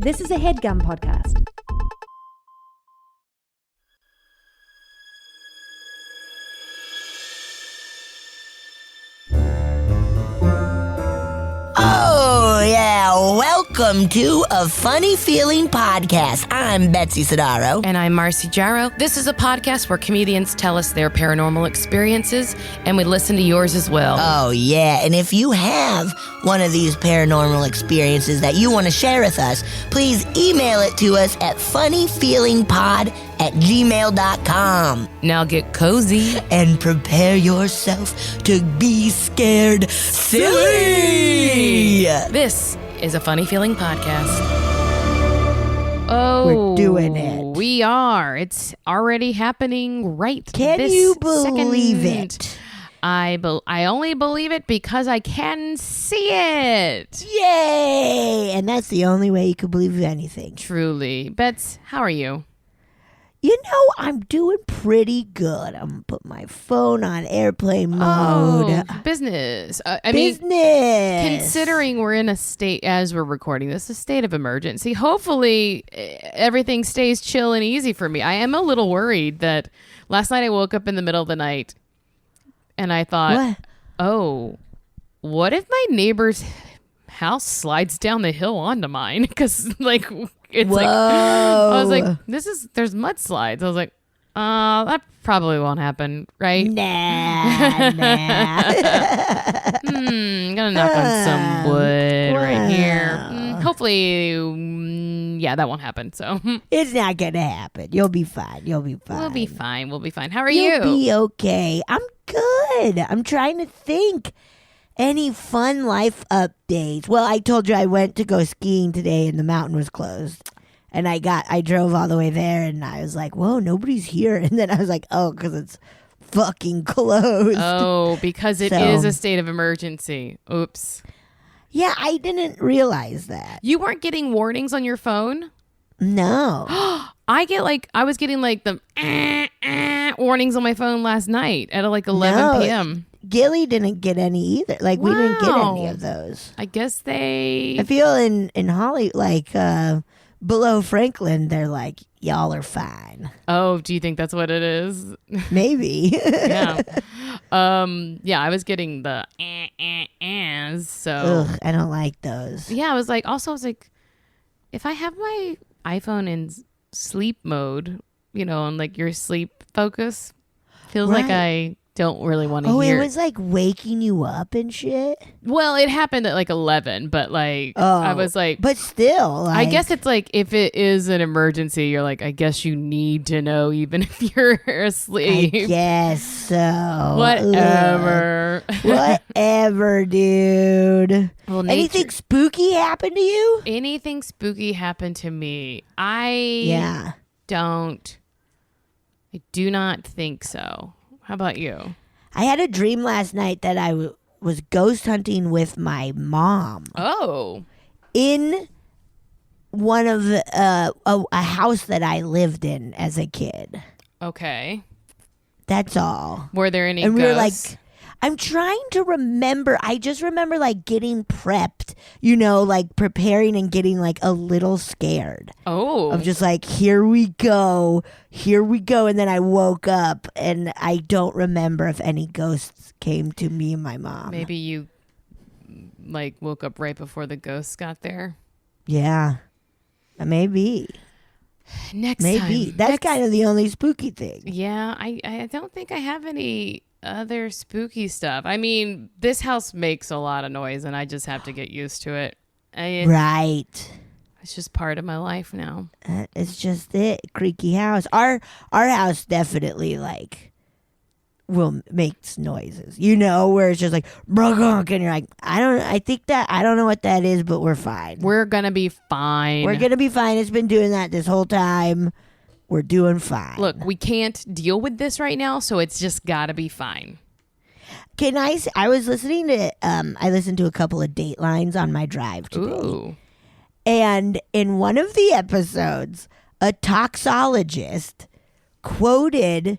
This is a HeadGum podcast. Oh, yeah. Welcome to A Funny Feeling Podcast. I'm Betsy Sidaro. And I'm Marcy Jarrow. This is a podcast where comedians tell us their paranormal experiences, and we listen to yours as well. Oh, yeah. And if you have one of these paranormal experiences that you want to share with us, please email it to us at funnyfeelingpod@gmail.com. Now get cozy. And prepare yourself to be scared silly. This is a Funny Feeling podcast. Oh, We're doing it. We are. It's already happening right Can this you believe second. it? I only believe it because I can see it. Yay! And that's the only way you can believe anything. Truly. Bets, how are you? You know, I'm doing pretty good. I'm going to put my phone on airplane mode. Oh, business. Business. Considering we're in a state, as we're recording this, a state of emergency, hopefully everything stays chill and easy for me. I am a little worried that last night I woke up in the middle of the night and I thought, What? oh, what if my neighbor's house slides down the hill onto mine? Because, like, it's Whoa. like, I was like, there's mudslides. I was like, that probably won't happen, right? Nah. Gonna knock on some wood right here. Wow. Hopefully, yeah, that won't happen. So It's not going to happen. You'll be fine. You'll be fine. we'll be fine. We'll be fine. How are You'll you? be okay. I'm good. I'm trying to think. Any fun life updates? Well, I told you I went to go skiing today and the mountain was closed. And I drove all the way there and I was like, whoa, nobody's here. And then I was like, oh, because it's fucking closed. Oh, because it So- is a state of emergency. Oops. Yeah, I didn't realize that. You weren't getting warnings on your phone? No. I was getting like the warnings on my phone last night at like 11 No. p.m. Gilly didn't get any either. Like, we didn't get any Wow. of those. I guess they... I feel in Holly, like, below Franklin, they're like, y'all are fine. Oh, do you think that's what it is? Maybe. Yeah. Yeah, I was getting the so Ugh, I don't like those. yeah, I was like, if I have my iPhone in sleep mode, on like your sleep focus, feels like Right. I don't really want to Oh, hear. it was like waking you up and shit? Well, it happened at like 11, but like Oh. I was like, But still, like, I guess it's like if it is an emergency, you're like, I guess you need to know even if you're I asleep. guess so. Whatever. Ugh. Whatever, dude. Well, Anything spooky happened to you? Anything spooky happened to me? I Yeah. I do not think so. How about you? I had a dream last night that I was ghost hunting with my mom Oh. in one of a house that I lived in as a kid. Okay. That's all. Were there any And we were like, ghosts? I'm trying to remember. I just remember like getting prepped, like preparing and getting like a little scared. Oh. Of just like, here we go. And then I woke up and I don't remember if any ghosts came to me and my mom. Maybe you like woke up right before the ghosts got there. Yeah. Maybe. Maybe. That's kind of the only spooky thing. Yeah, I don't think I have any other spooky stuff. I mean, this house makes a lot of noise and I just have to get used to it. Right. It's just part of my life now. It's just it. Creaky house. Our house definitely like makes noises, where it's just like and you're like, I don't know what that is, but we're fine. We're gonna be fine. We're gonna be fine. It's been doing that this whole time. We're doing fine. Look, we can't deal with this right now, so it's just gotta be fine. I was listening to I listened to a couple of Datelines on my drive today. Ooh. And in one of the episodes, a toxologist quoted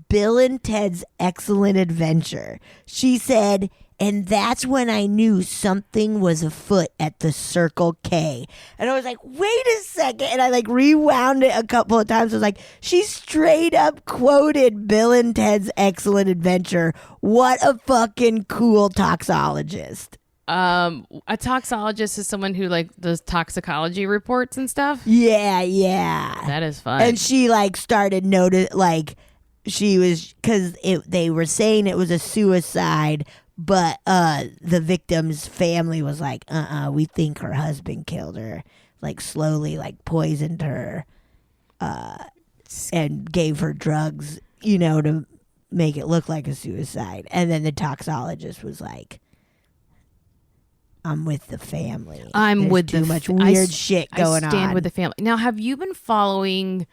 Bill and Ted's Excellent Adventure. She said, And that's when I knew something was afoot at the Circle K. And I was like, wait a second. And I like rewound it a couple of times. I was like, she straight up quoted Bill and Ted's Excellent Adventure. What a fucking cool toxologist. A toxologist is someone who like does toxicology reports and stuff. Yeah. That is fun. And she like started she was, because they were saying it was a suicide, but the victim's family was like, we think her husband killed her, like slowly like poisoned her and gave her drugs, to make it look like a suicide. And then the toxologist was like, I'm with the family. There's too much weird shit going on. I stand with the family. Now, have you been following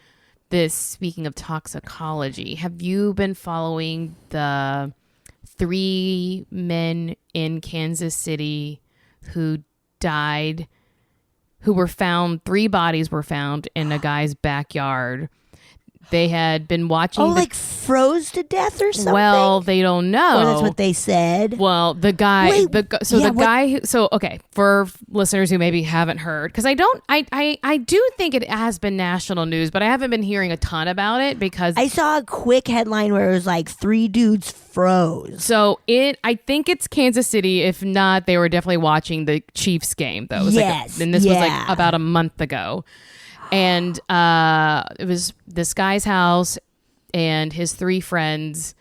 this, speaking of toxicology, have you been following the 3 men in Kansas City who died, who were found, 3 bodies were found in a guy's backyard? They had been watching. Like froze to death or something? Well, they don't know. Or that's what they said. Well, the guy, okay, for listeners who maybe haven't heard, because I do think it has been national news, but I haven't been hearing a ton about it because I saw a quick headline where it was like 3 dudes froze. So I think it's Kansas City. If not, they were definitely watching the Chiefs game though. And this was like about a month ago. And it was this guy's house, and his 3 friends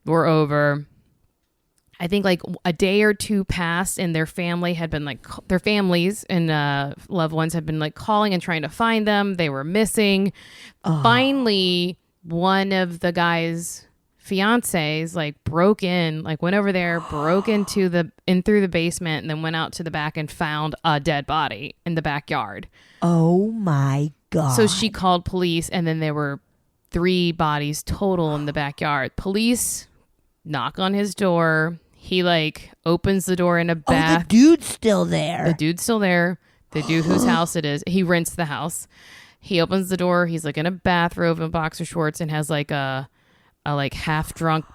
were over. I think like a day or 2 passed, and their family had been like, their families and loved ones had been like calling and trying to find them. They were missing. Finally, one of the guy's fiancés like went over there, broke into through the basement, and then went out to the back and found a dead body in the backyard. Oh my God. So she called police, and then there were 3 bodies total in the backyard. Police knock on his door. He like opens the door in a bath. The dude's still there. The dude's still there. The dude whose house it is. He rents the house. He opens the door. He's like in a bathrobe and boxer shorts, and has like a like half drunk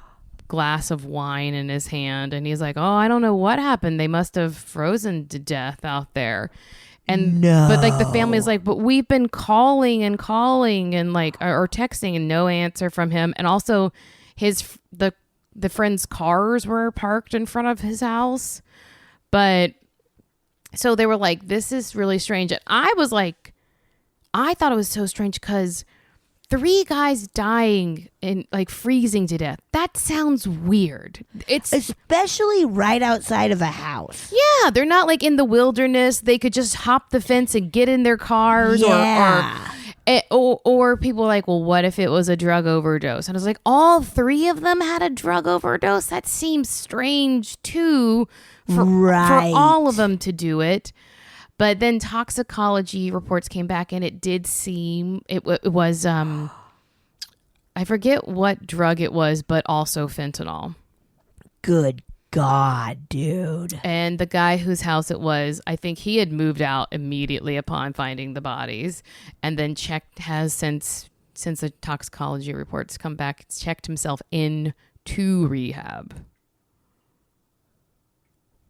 glass of wine in his hand. And he's like, oh, I don't know what happened. They must have frozen to death out there. And but like the family's like, but we've been calling and like or texting, and no answer from him. And also the friends' cars were parked in front of his house. But so they were like, this is really strange. And I was like, I thought it was so strange because 3 guys dying and like freezing to death. That sounds weird. It's especially right outside of a house. Yeah, they're not like in the wilderness. They could just hop the fence and get in their cars. Or people are like, well, what if it was a drug overdose? And I was like, all 3 of them had a drug overdose? That seems strange too for all of them to do it. But then toxicology reports came back, and it did seem it was I forget what drug it was, but also fentanyl. Good God, dude. And the guy whose house it was, I think he had moved out immediately upon finding the bodies, and then since the toxicology reports come back, checked himself into rehab.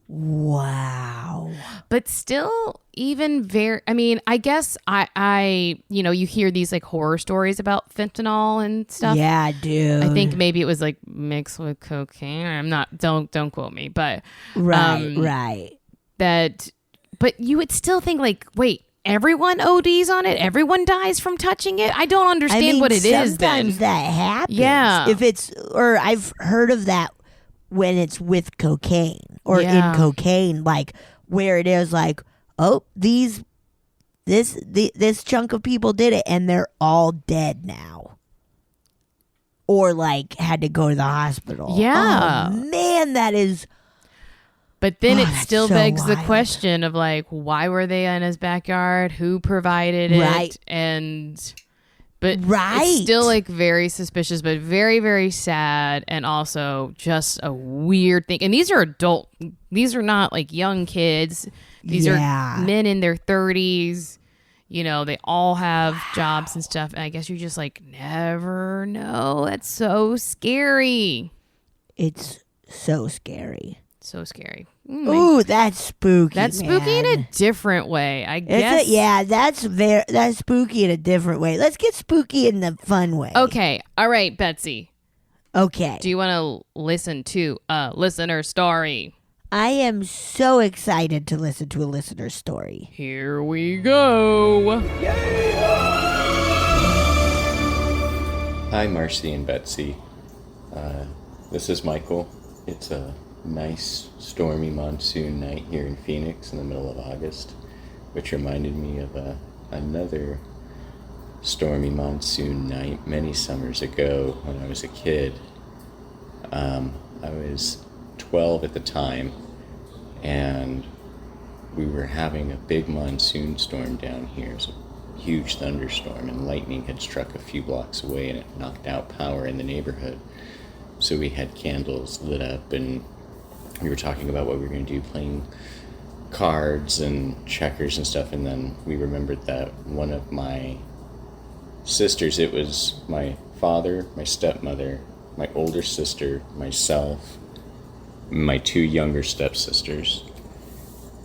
Wow. But still, even I guess I you hear these like horror stories about fentanyl and stuff. Yeah, dude. I think maybe it was like mixed with cocaine. I'm not, don't quote me, but right. But you would still think like, wait, everyone ODs on it? Everyone dies from touching it? I don't understand what it is then. Sometimes that happens. Yeah. Or I've heard of that when it's with cocaine or in cocaine, like where it is like, oh, this chunk of people did it and they're all dead now, or like had to go to the hospital. Yeah. Oh, man, that is. But then it still begs wild. the question of like, why were they in his backyard? Who provided it? Right. But it's still like very suspicious, but very, very sad, and also just a weird thing. And these are these are not like young kids. These are men in their 30s. They all have jobs and stuff. And I guess you just like never know. That's so scary. It's so scary. So scary. Ooh, that's spooky. That's spooky in a different way, I guess. That's spooky in a different way. Let's get spooky in the fun way. Okay. All right, Betsy. Okay. Do you want to listen to a listener story? I am so excited to listen to a listener story. Here we go. Hi, Marcy and Betsy. This is Michael. It's a nice, stormy monsoon night here in Phoenix in the middle of August, which reminded me of another stormy monsoon night many summers ago when I was a kid. I was 12 at the time, and we were having a big monsoon storm down here. It was a huge thunderstorm, and lightning had struck a few blocks away, and it knocked out power in the neighborhood. So we had candles lit up, and we were talking about what we were going to do, playing cards and checkers and stuff, and then we remembered that one of my sisters, it was my father, my stepmother, my older sister, myself, my two younger stepsisters,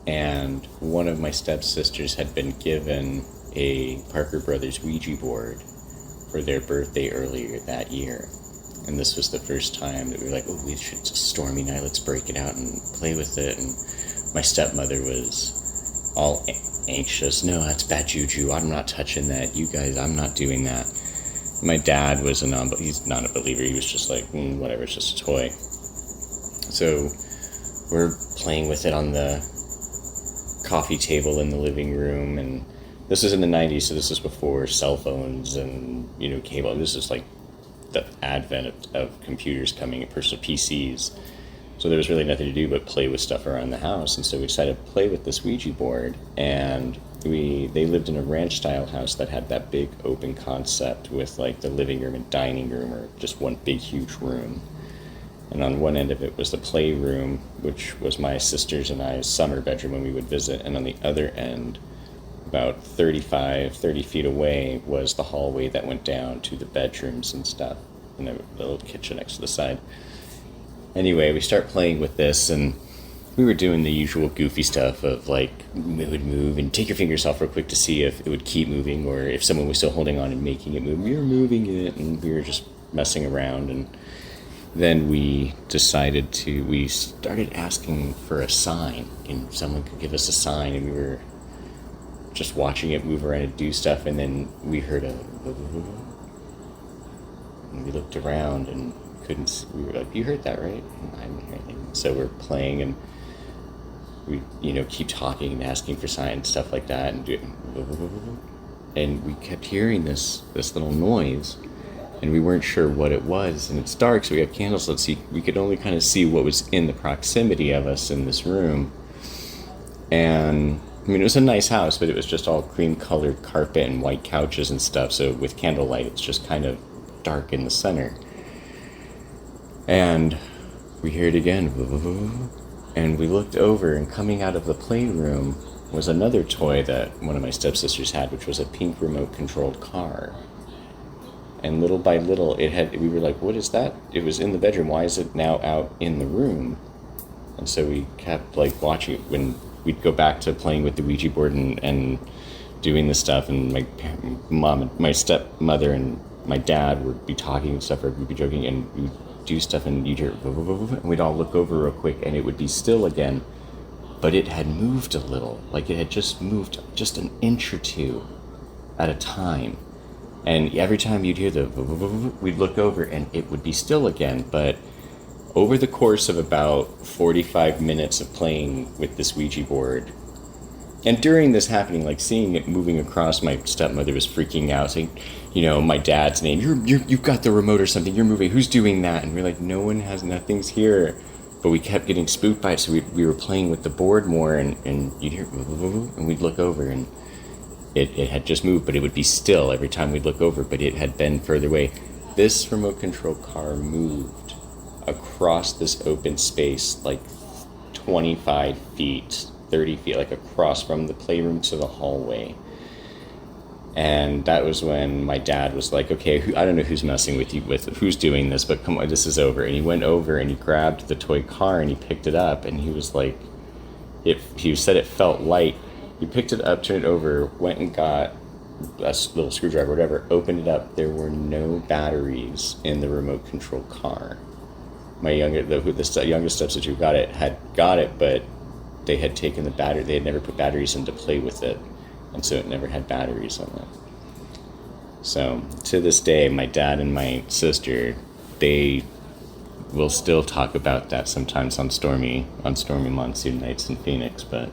and one of my stepsisters had been given a Parker Brothers Ouija board for their birthday earlier that year. And this was the first time that we were like, oh, it's a stormy night, let's break it out and play with it. And my stepmother was all anxious. No, that's bad juju. I'm not touching that. You guys, I'm not doing that. My dad was he's not a believer. He was just like, whatever, it's just a toy. So we're playing with it on the coffee table in the living room. And this was in the 90s, so this was before cell phones and, cable. This is like the advent of computers coming, personal PCs. So there was really nothing to do but play with stuff around the house. And so we decided to play with this Ouija board. And they lived in a ranch-style house that had that big open concept with like the living room and dining room, or just one big, huge room. And on one end of it was the playroom, which was my sister's and I's summer bedroom when we would visit. And on the other end, about 30 feet away, was the hallway that went down to the bedrooms and stuff, and a little kitchen next to the side. Anyway, we start playing with this, and we were doing the usual goofy stuff of like, it would move, and take your fingers off real quick to see if it would keep moving, or if someone was still holding on and making it move. We were moving it, and we were just messing around, and then we started asking for a sign, and someone could give us a sign, and we were just watching it move around and do stuff, and then we heard and we looked around and couldn't see. We were like, you heard that, right? And I didn't hear anything. So we're playing, and we keep talking and asking for signs and stuff like that, and we kept hearing this little noise, and we weren't sure what it was, and it's dark, so we have candles lit, so we could only kind of see what was in the proximity of us in this room. And it was a nice house, but it was just all cream-colored carpet and white couches and stuff, so with candlelight, it's just kind of dark in the center. And we hear it again, and we looked over, and coming out of the playroom was another toy that one of my stepsisters had, which was a pink remote-controlled car. And little by little, we were like, what is that? It was in the bedroom, why is it now out in the room? And so we kept like watching it. When we'd go back to playing with the Ouija board and doing this stuff, and my mom and my stepmother and my dad would be talking and stuff, or we'd be joking, and we'd do stuff, and you'd hear, and we'd all look over real quick, and it would be still again, but it had moved a little, like it had just moved just an inch or two at a time. And every time you'd hear we'd look over, and it would be still again, but over the course of about 45 minutes of playing with this Ouija board, and during this happening, like seeing it moving across, my stepmother was freaking out, saying, my dad's name, you've got the remote or something, you're moving, who's doing that? And we're like, nothing's here. But we kept getting spooked by it, so we were playing with the board more, and you'd hear, and we'd look over, and it had just moved, but it would be still every time we'd look over, but it had been further away. This remote control car moved across this open space like 25 feet, 30 feet, like across from the playroom to the hallway. And that was when my dad was like, okay, I don't know who's messing with you, who's doing this, but come on, this is over. And he went over and he grabbed the toy car and he picked it up, and he was like, he said it felt light. He picked it up, turned it over, went and got a little screwdriver, whatever, opened it up. There were no batteries in the remote control car. My youngest stepsister who got it, but they had taken the battery. They had never put batteries in to play with it, and so it never had batteries on it. So to this day, my dad and my sister, they will still talk about that sometimes on stormy monsoon nights in Phoenix. But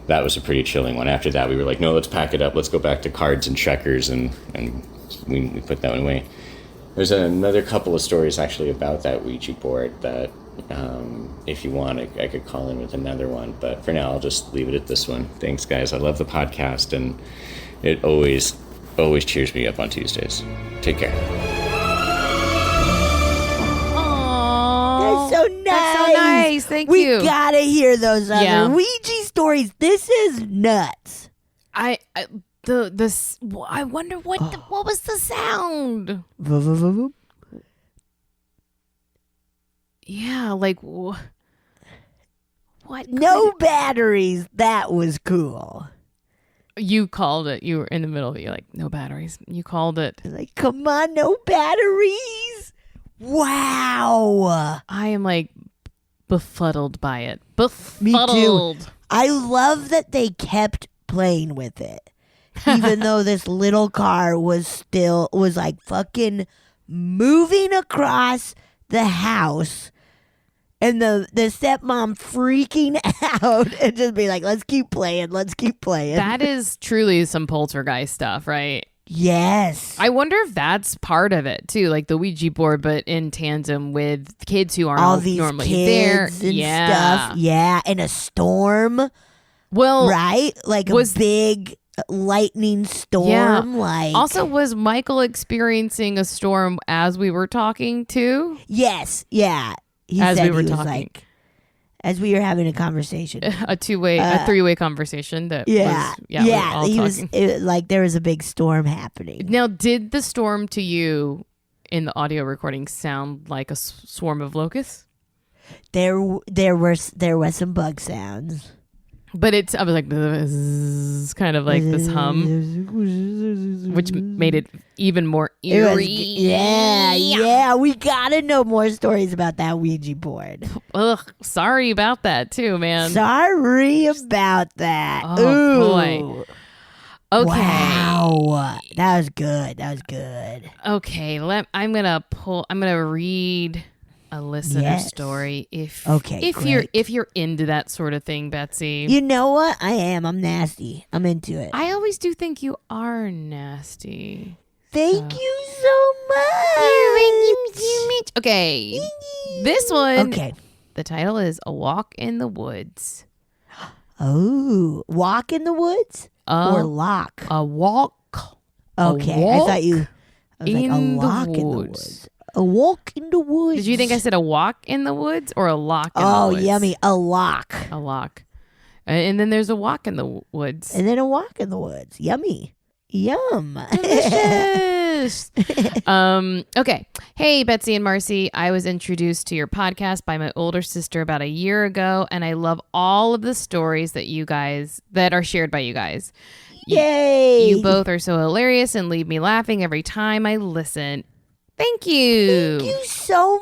that was a pretty chilling one. After that, we were like, no, let's pack it up. Let's go back to cards and checkers, and we put that one away. There's another couple of stories actually about that Ouija board that, if you want, I could call in with another one. But for now, I'll just leave it at this one. Thanks, guys. I love the podcast, and it always cheers me up on Tuesdays. Take care. That's so nice. That's so nice. Thank you. We gotta hear those other Ouija stories. This is nuts. I wonder what was the sound? Yeah, like what? No batteries. That was cool. You called it. You were in the middle of it. You're like, no batteries. You called it. Like, come on, no batteries. Wow. I am like befuddled by it. Me too. Befuddled. I love that they kept playing with it. Even though this little car was like fucking moving across the house, and the stepmom freaking out and just be like, let's keep playing. That is truly some poltergeist stuff, right? Yes. I wonder if that's part of it too, like the Ouija board, but in tandem with kids who aren't all these normally kids there. And stuff. Yeah, and a storm. Well, right? Like a big lightning storm. Yeah. Like, also, was Michael experiencing a storm as we were talking too? Yes. Yeah. He as said we were he was talking. like, as we were having a conversation. A three-way conversation that we were all he talking. was like there was a big storm happening. Now, did the storm to you in the audio recording sound like a swarm of locusts? There was some bug sounds. But I was like, "Bzzz," kind of like this hum, which made it even more eerie. Yeah. We gotta know more stories about that Ouija board. Ugh, sorry about that too, man. Sorry about that. Oh, Ooh. boy. Okay. Wow. That was good. Okay, I'm gonna read a listener story if you're into that sort of thing, Betsy. You know what? I am. I'm nasty. I'm into it. I always do think you are nasty. Thank you so much. Okay. This one. Okay. The title is A Walk in the Woods. Oh, walk in the woods or lock? A walk. Okay. I thought you I was like, a in lock the in the woods. woods. A walk in the woods. Did you think I said a walk in the woods or a lock in the woods? Oh, yummy. A lock. A lock. And then there's a walk in the woods. And then a walk in the woods. Yummy. Yum. Delicious. Okay. Hey, Betsy and Marcy. I was introduced to your podcast by my older sister about a year ago, and I love all of the stories that are shared by you guys. Yay. You both are so hilarious and leave me laughing every time I listen. Thank you. Thank you so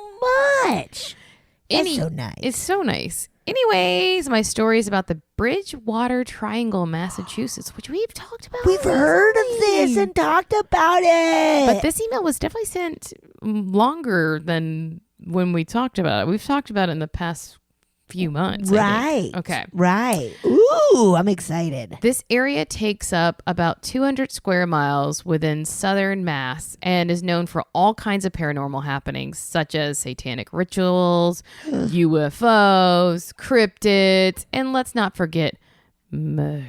much. That's so nice. It's so nice. Anyways, my story is about the Bridgewater Triangle, Massachusetts, which we've talked about. We've heard of this and talked about it. But this email was definitely sent longer than when we talked about it. We've talked about it in the past few months. Right. Okay. Right. Ooh, I'm excited. This area takes up about 200 square miles within southern Mass and is known for all kinds of paranormal happenings, such as satanic rituals, UFOs, cryptids, and let's not forget murder.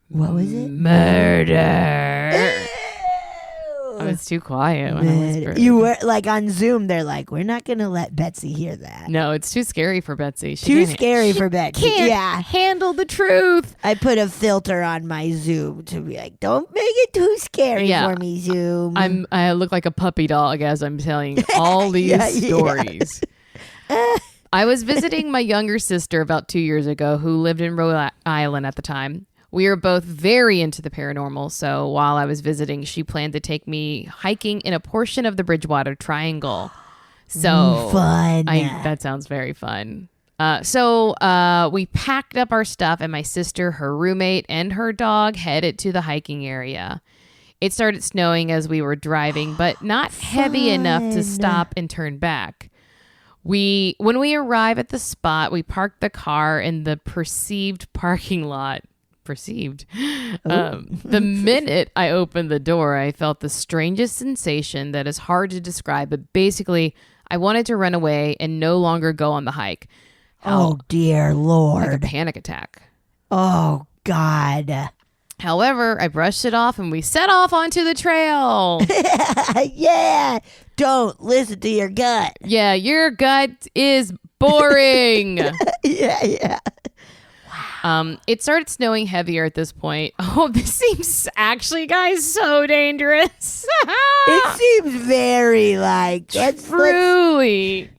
What was it? Murder. Ew. it's too quiet when I whisper. You were like on Zoom. They're like, we're not gonna let Betsy hear that. No, it's too scary for Betsy. Too scary for Betsy. Can't handle the truth. I put a filter on my Zoom to be like, don't make it too scary for me, Zoom. I look like a puppy dog as I'm telling all these stories. I was visiting my younger sister about 2 years ago who lived in Rhode Island at the time. We were both very into the paranormal, so while I was visiting, she planned to take me hiking in a portion of the Bridgewater Triangle. So fun. That sounds very fun. So we packed up our stuff, and my sister, her roommate, and her dog headed to the hiking area. It started snowing as we were driving, but not heavy enough to stop and turn back. When we arrived at the spot, we parked the car in the perceived parking lot. The minute I opened the door, I felt the strangest sensation that is hard to describe, but basically I wanted to run away and no longer go on the hike. Oh dear Lord. Like a panic attack. Oh God. However, I brushed it off and we set off onto the trail. Yeah. Don't listen to your gut. Yeah, your gut is boring. Yeah. It started snowing heavier at this point. Oh, this seems actually, guys, so dangerous. It seems very like truly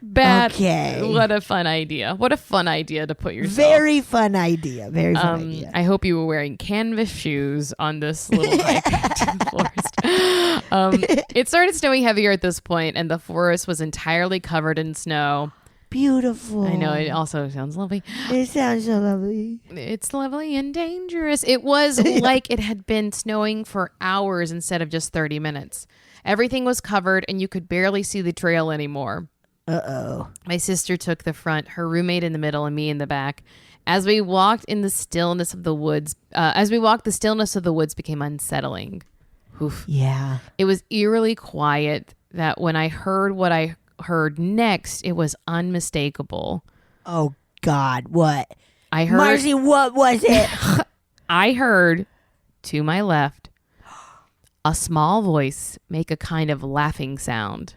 bad. Okay. What a fun idea. What a fun idea to put yourself. Very fun idea. Very fun idea. I hope you were wearing canvas shoes on this little hike to the forest. It started snowing heavier at this point, and the forest was entirely covered in snow. Beautiful. I know, it also sounds lovely. It sounds so lovely. It's lovely and dangerous. It was like it had been snowing for hours instead of just 30 minutes. Everything was covered and you could barely see the trail anymore. Uh-oh. My sister took the front, her roommate in the middle, and me in the back. As we walked in the stillness of the woods, the stillness of the woods became unsettling. Oof. Yeah. It was eerily quiet that when I heard what I heard next, it was unmistakable. Oh God, what? I heard Marcy, what was it? I heard to my left a small voice make a kind of laughing sound.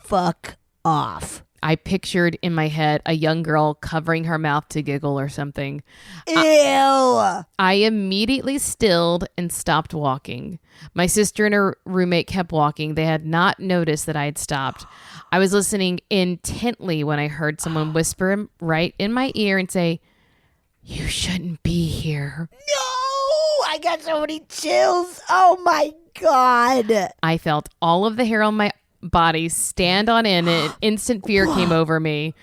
Fuck off. I pictured in my head a young girl covering her mouth to giggle or something. Ew. I immediately stilled and stopped walking. My sister and her roommate kept walking. They had not noticed that I had stopped. I was listening intently when I heard someone whisper right in my ear and say, "You shouldn't be here." No, I got so many chills. Oh my God. I felt all of the hair on my body stand on end, and instant fear came over me.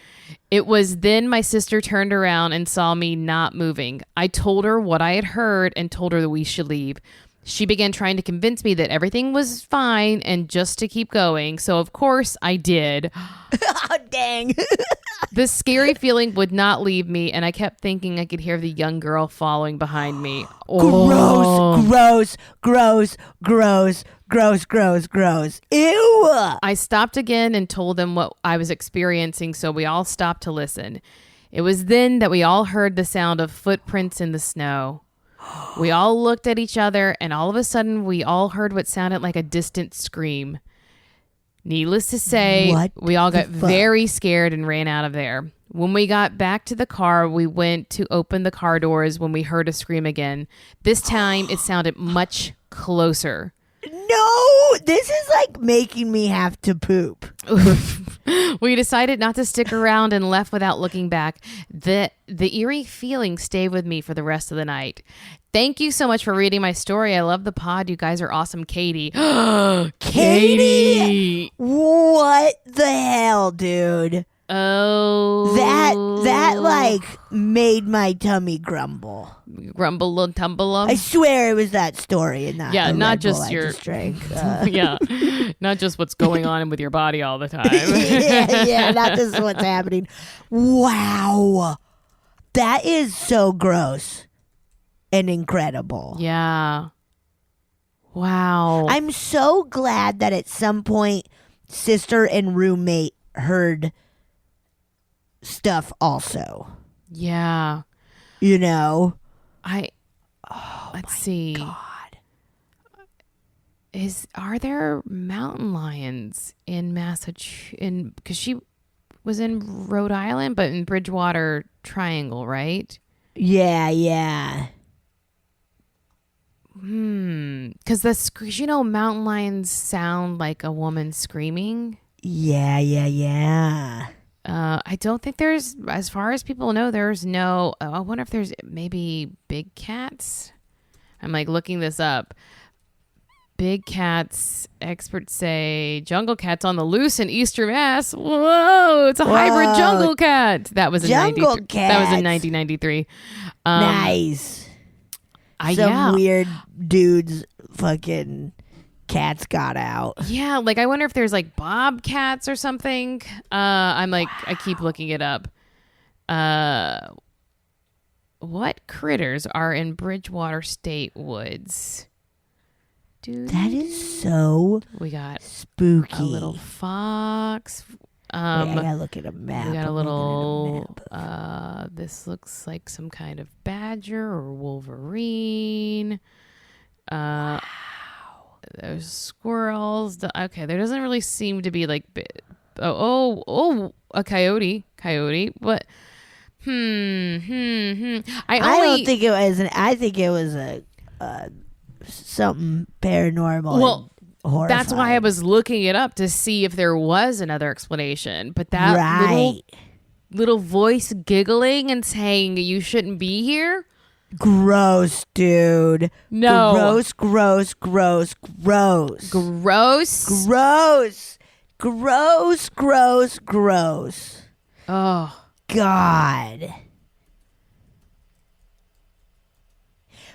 It was then my sister turned around and saw me not moving. I told her what I had heard and told her that we should leave. She began trying to convince me that everything was fine and just to keep going. So of course I did. Oh, dang. The scary feeling would not leave me, and I kept thinking I could hear the young girl following behind me. Oh. Gross. Ew. I stopped again and told them what I was experiencing, so we all stopped to listen. It was then that we all heard the sound of footprints in the snow. We all looked at each other, and all of a sudden, we all heard what sounded like a distant scream. Needless to say, we all got very scared and ran out of there. When we got back to the car, we went to open the car doors when we heard a scream again. This time, it sounded much closer. No, this is like making me have to poop. We decided not to stick around and left without looking back. The eerie feeling stayed with me for the rest of the night. Thank you so much for reading my story. I love the pod. You guys are awesome, Caity. Caity! What the hell, dude? Oh. That like made my tummy grumble. Grumble and tumble. I swear it was that story and not not just Bull your I just drank. Yeah, not just what's going on with your body all the time. yeah, not just what's happening. Wow, that is so gross and incredible. Yeah. Wow. I'm so glad that at some point sister and roommate heard stuff also. Yeah. You know? Let's see. God. are there mountain lions in Massachusetts? Because she was in Rhode Island, but in Bridgewater Triangle, right? Yeah. Because mountain lions sound like a woman screaming. Yeah. I don't think there's, as far as people know, there's no. I wonder if there's maybe big cats. I'm like looking this up. Big cats, experts say jungle cats on the loose in Eastern Mass. Whoa, it's a hybrid jungle cat. That was in Jungle That was in cats. 1993. Nice. Some weird dudes fucking cats got out. Yeah, like I wonder if there's like bobcats or something. I'm like, I keep looking it up. What critters are in Bridgewater State Woods? That is so We got spooky. a little fox. Wait, I gotta look at a map. We got a I'm little. looking at a map. This looks like some kind of badger or wolverine. Wow. There's squirrels. Okay, there doesn't really seem to be like. A coyote. What? I don't think it was. I think it was a something paranormal. Well, horrifying. That's why I was looking it up to see if there was another explanation. But that little voice giggling and saying you shouldn't be here. Gross, dude. No. Gross. Oh. God.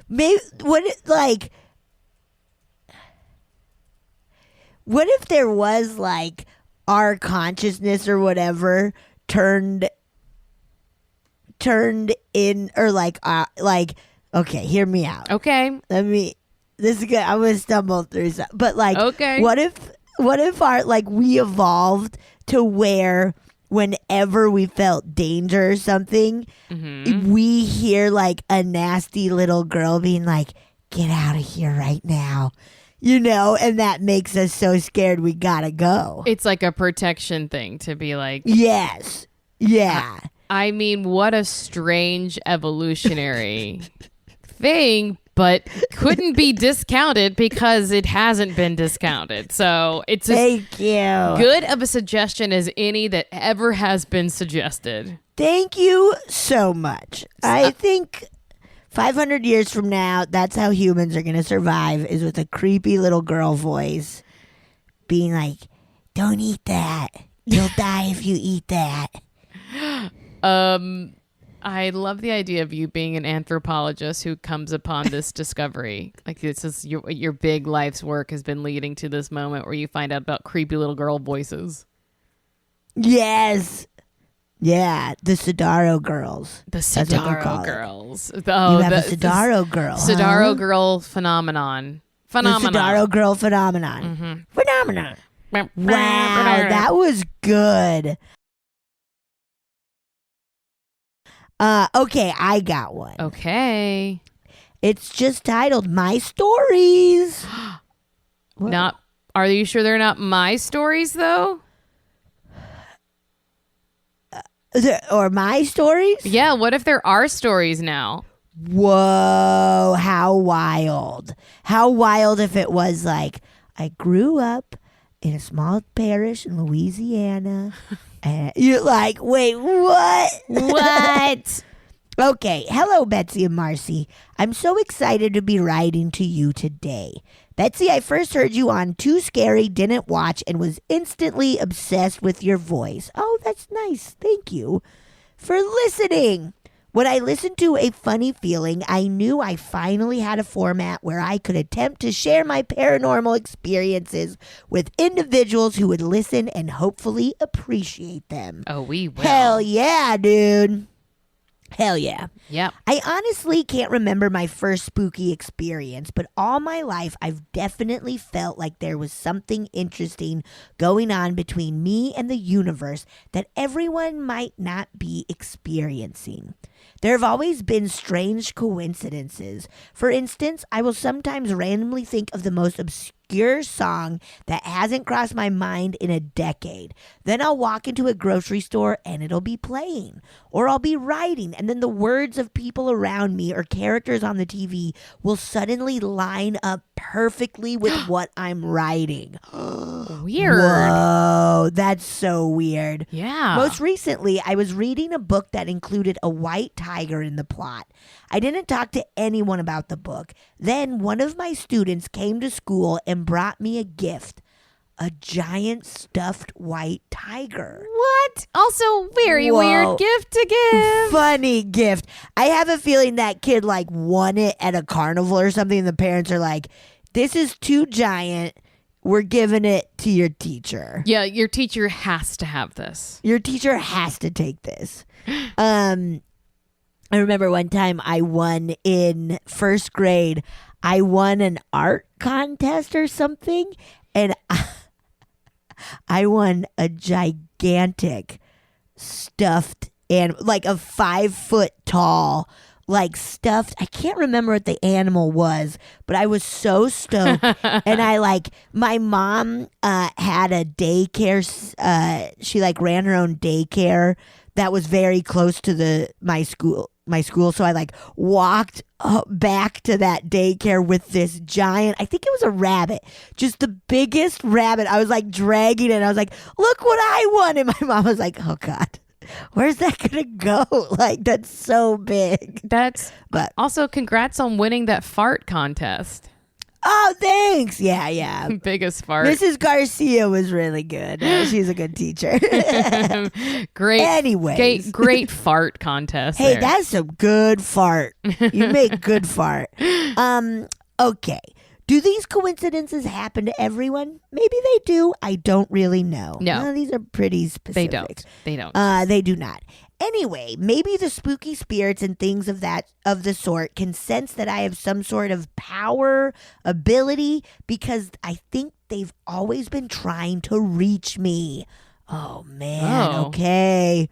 Maybe what if there was like our consciousness or whatever turned in, or like okay, hear me out. Okay. This is good. I'm gonna stumble through some, but like, okay. What if our we evolved to where whenever we felt danger or something, we hear like a nasty little girl being like, "Get out of here right now." And that makes us so scared we gotta go. It's like a protection thing to be like, yes. Yeah. I mean, what a strange evolutionary thing, but couldn't be discounted because it hasn't been discounted. So it's Thank you. Good of a suggestion as any that ever has been suggested. Thank you so much. I think 500 years from now, that's how humans are going to survive, is with a creepy little girl voice being like, "Don't eat that. You'll die if you eat that." I love the idea of you being an anthropologist who comes upon this discovery. Like, this is your big life's work has been leading to this moment where you find out about creepy little girl voices. Yes. Yeah, the Sidaro girls. The Sidaro girls. You have a Sidaro girl. Sidaro girl phenomenon. The Sidaro girl phenomenon. Phenomenon. Wow, that was good. Okay, I got one. Okay. It's just titled My Stories. Are you sure they're not my stories though? Or my stories? Yeah, what if there are stories now? Whoa, how wild. How wild if it was like, I grew up in a small parish in Louisiana. And you're like, wait, what? What? Okay, hello, Betsy and Marcy. I'm so excited to be writing to you today. Betsy, I first heard you on Too Scary, Didn't Watch, and was instantly obsessed with your voice. Oh, that's nice. Thank you for listening. When I listened to A Funny Feeling, I knew I finally had a format where I could attempt to share my paranormal experiences with individuals who would listen and hopefully appreciate them. Oh, we will. Hell yeah, dude. Hell yeah. Yep. I honestly can't remember my first spooky experience, but all my life I've definitely felt like there was something interesting going on between me and the universe that everyone might not be experiencing. There have always been strange coincidences. For instance, I will sometimes randomly think of the most obscure song that hasn't crossed my mind in a decade. Then I'll walk into a grocery store and it'll be playing. Or I'll be writing and then the words of people around me or characters on the TV will suddenly line up perfectly with what I'm writing. Weird. Whoa, that's so weird. Yeah. Most recently, I was reading a book that included a white tiger in the plot. I didn't talk to anyone about the book. Then one of my students came to school and brought me a gift. A giant stuffed white tiger. What? Also, very Whoa. weird gift to give. Funny gift. I have a feeling that kid like won it at a carnival or something. And the parents are like, this is too giant. We're giving it to your teacher. Yeah, your teacher has to have this. Your teacher has to take this. I remember one time I won in first grade. I won an art contest or something. And I won a gigantic stuffed and like a 5 foot tall, like stuffed. I can't remember what the animal was, but I was so stoked. And I like, my mom had a daycare. She like ran her own daycare that was very close to my school. So I like walked back to that daycare with this giant, I think it was a rabbit, just the biggest rabbit. I was like dragging it. I was like, look what I won. And my mom was like, oh God, where's that going to go? Like, that's so big. But also congrats on winning that fart contest. Oh, thanks. Yeah. Biggest fart. Mrs. Garcia was really good. She's a good teacher. Great. Anyways. Great fart contest. Hey, there. that's some good fart. You make good fart. Okay. Do these coincidences happen to everyone? Maybe they do. I don't really know. No. These are pretty specific. They don't. They do not. Anyway, maybe the spooky spirits and things of the sort can sense that I have some sort of power, ability, because I think they've always been trying to reach me. Oh, man. Oh. Okay.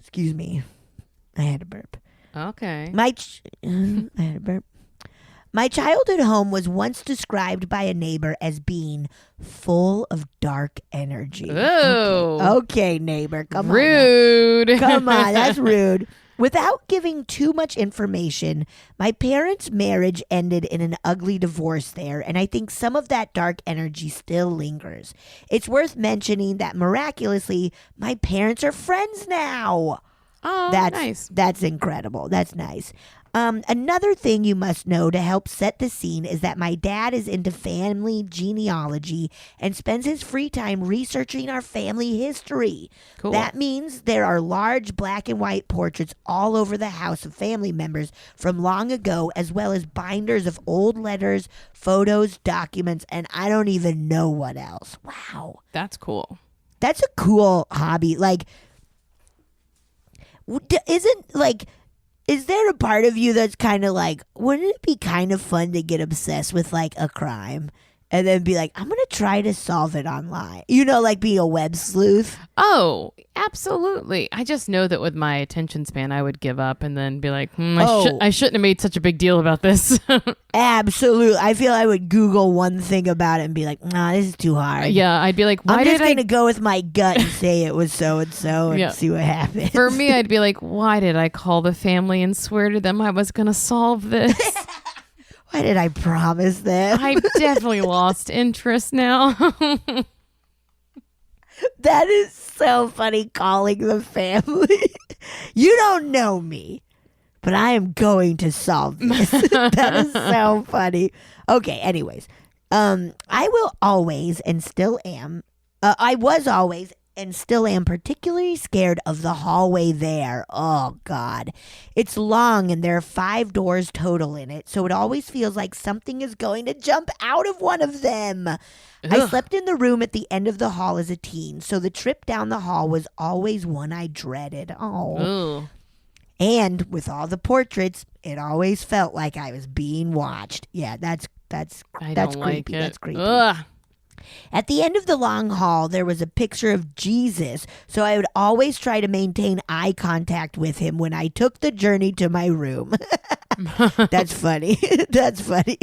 Excuse me. I had to burp. Okay. I had a burp. My childhood home was once described by a neighbor as being full of dark energy. Oh. Okay, neighbor. Come on. Rude. Come on. That's rude. Without giving too much information, my parents' marriage ended in an ugly divorce there, and I think some of that dark energy still lingers. It's worth mentioning that miraculously, my parents are friends now. Oh, That's nice. That's incredible. That's nice. Another thing you must know to help set the scene is that my dad is into family genealogy and spends his free time researching our family history. Cool. That means there are large black and white portraits all over the house of family members from long ago, as well as binders of old letters, photos, documents, and I don't even know what else. Wow. That's cool. That's a cool hobby. Like, is there a part of you that's kind of like, wouldn't it be kind of fun to get obsessed with like a crime and then be like, I'm going to try to solve it online? You know, like be a web sleuth. Oh, absolutely. I just know that with my attention span, I would give up and then be like, Oh. I shouldn't have made such a big deal about this. Absolutely. I feel I would Google one thing about it and be like, nah, this is too hard. Yeah, I'd be like, why I'm did just I... going to go with my gut and say it was so-and-so and Yeah. see what happens. For me, I'd be like, why did I call the family and swear to them I was going to solve this? Why did I promise them? I've definitely lost interest now. That is so funny, calling the family. You don't know me, but I am going to solve this. That is so funny. Okay, anyways. I will always and still am. I was always and still am particularly scared of the hallway there. Oh, God. It's long and there are 5 doors total in it, so it always feels like something is going to jump out of one of them. I slept in the room at the end of the hall as a teen, so the trip down the hall was always one I dreaded. Oh. Ooh. And with all the portraits, it always felt like I was being watched. Yeah, that's I that's don't creepy. like it. That's creepy. Ugh. At the end of the long hall, there was a picture of Jesus, so I would always try to maintain eye contact with him when I took the journey to my room. That's funny. That's funny.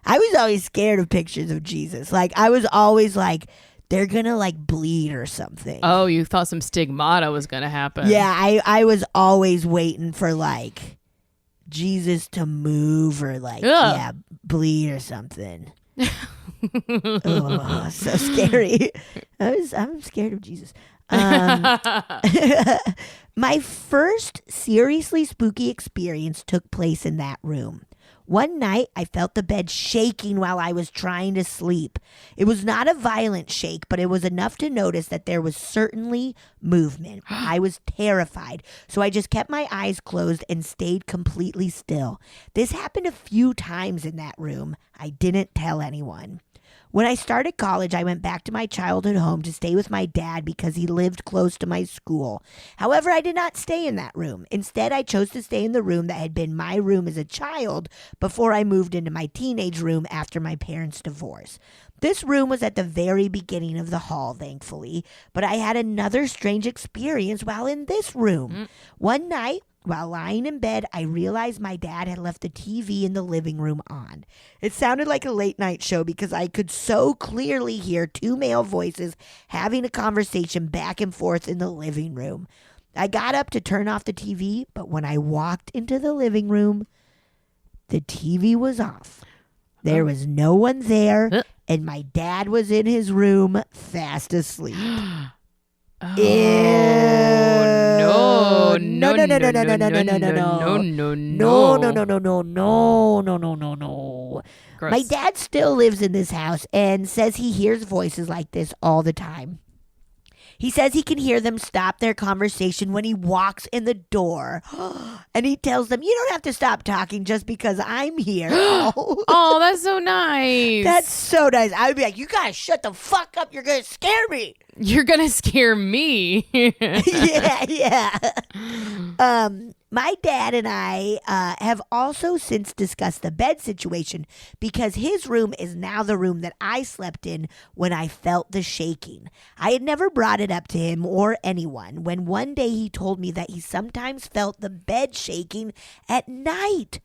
I was always scared of pictures of Jesus. Like, I was always like, they're going to, like, bleed or something. Oh, you thought some stigmata was going to happen. Yeah, I was always waiting for, like, Jesus to move or, like, yeah, bleed or something. Oh, so scary. I'm scared of Jesus. My first seriously spooky experience took place in that room. One night, I felt the bed shaking while I was trying to sleep. It was not a violent shake, but it was enough to notice that there was certainly movement. I was terrified, so I just kept my eyes closed and stayed completely still. This happened a few times in that room. I didn't tell anyone. When I started college, I went back to my childhood home to stay with my dad because he lived close to my school. However, I did not stay in that room. Instead, I chose to stay in the room that had been my room as a child before I moved into my teenage room after my parents' divorce. This room was at the very beginning of the hall, thankfully, but I had another strange experience while in this room. One night, while lying in bed, I realized my dad had left the TV in the living room on. It sounded like a late night show because I could so clearly hear two male voices having a conversation back and forth in the living room. I got up to turn off the TV, but when I walked into the living room, the TV was off. There was no one there, and my dad was in his room fast asleep. Oh, No, no, no, no, no, no, no, no, no, no, no, no. Gross. My dad still lives in this house and says he hears voices like this all the time. He says he can hear them stop their conversation when he walks in the door. And he tells them, you don't have to stop talking just because I'm here. Oh, that's so nice. That's so nice. I would be like, you gotta shut the fuck up. You're gonna scare me. You're going to scare me. Yeah. My dad and I have also since discussed the bed situation because his room is now the room that I slept in when I felt the shaking. I had never brought it up to him or anyone when one day he told me that he sometimes felt the bed shaking at night.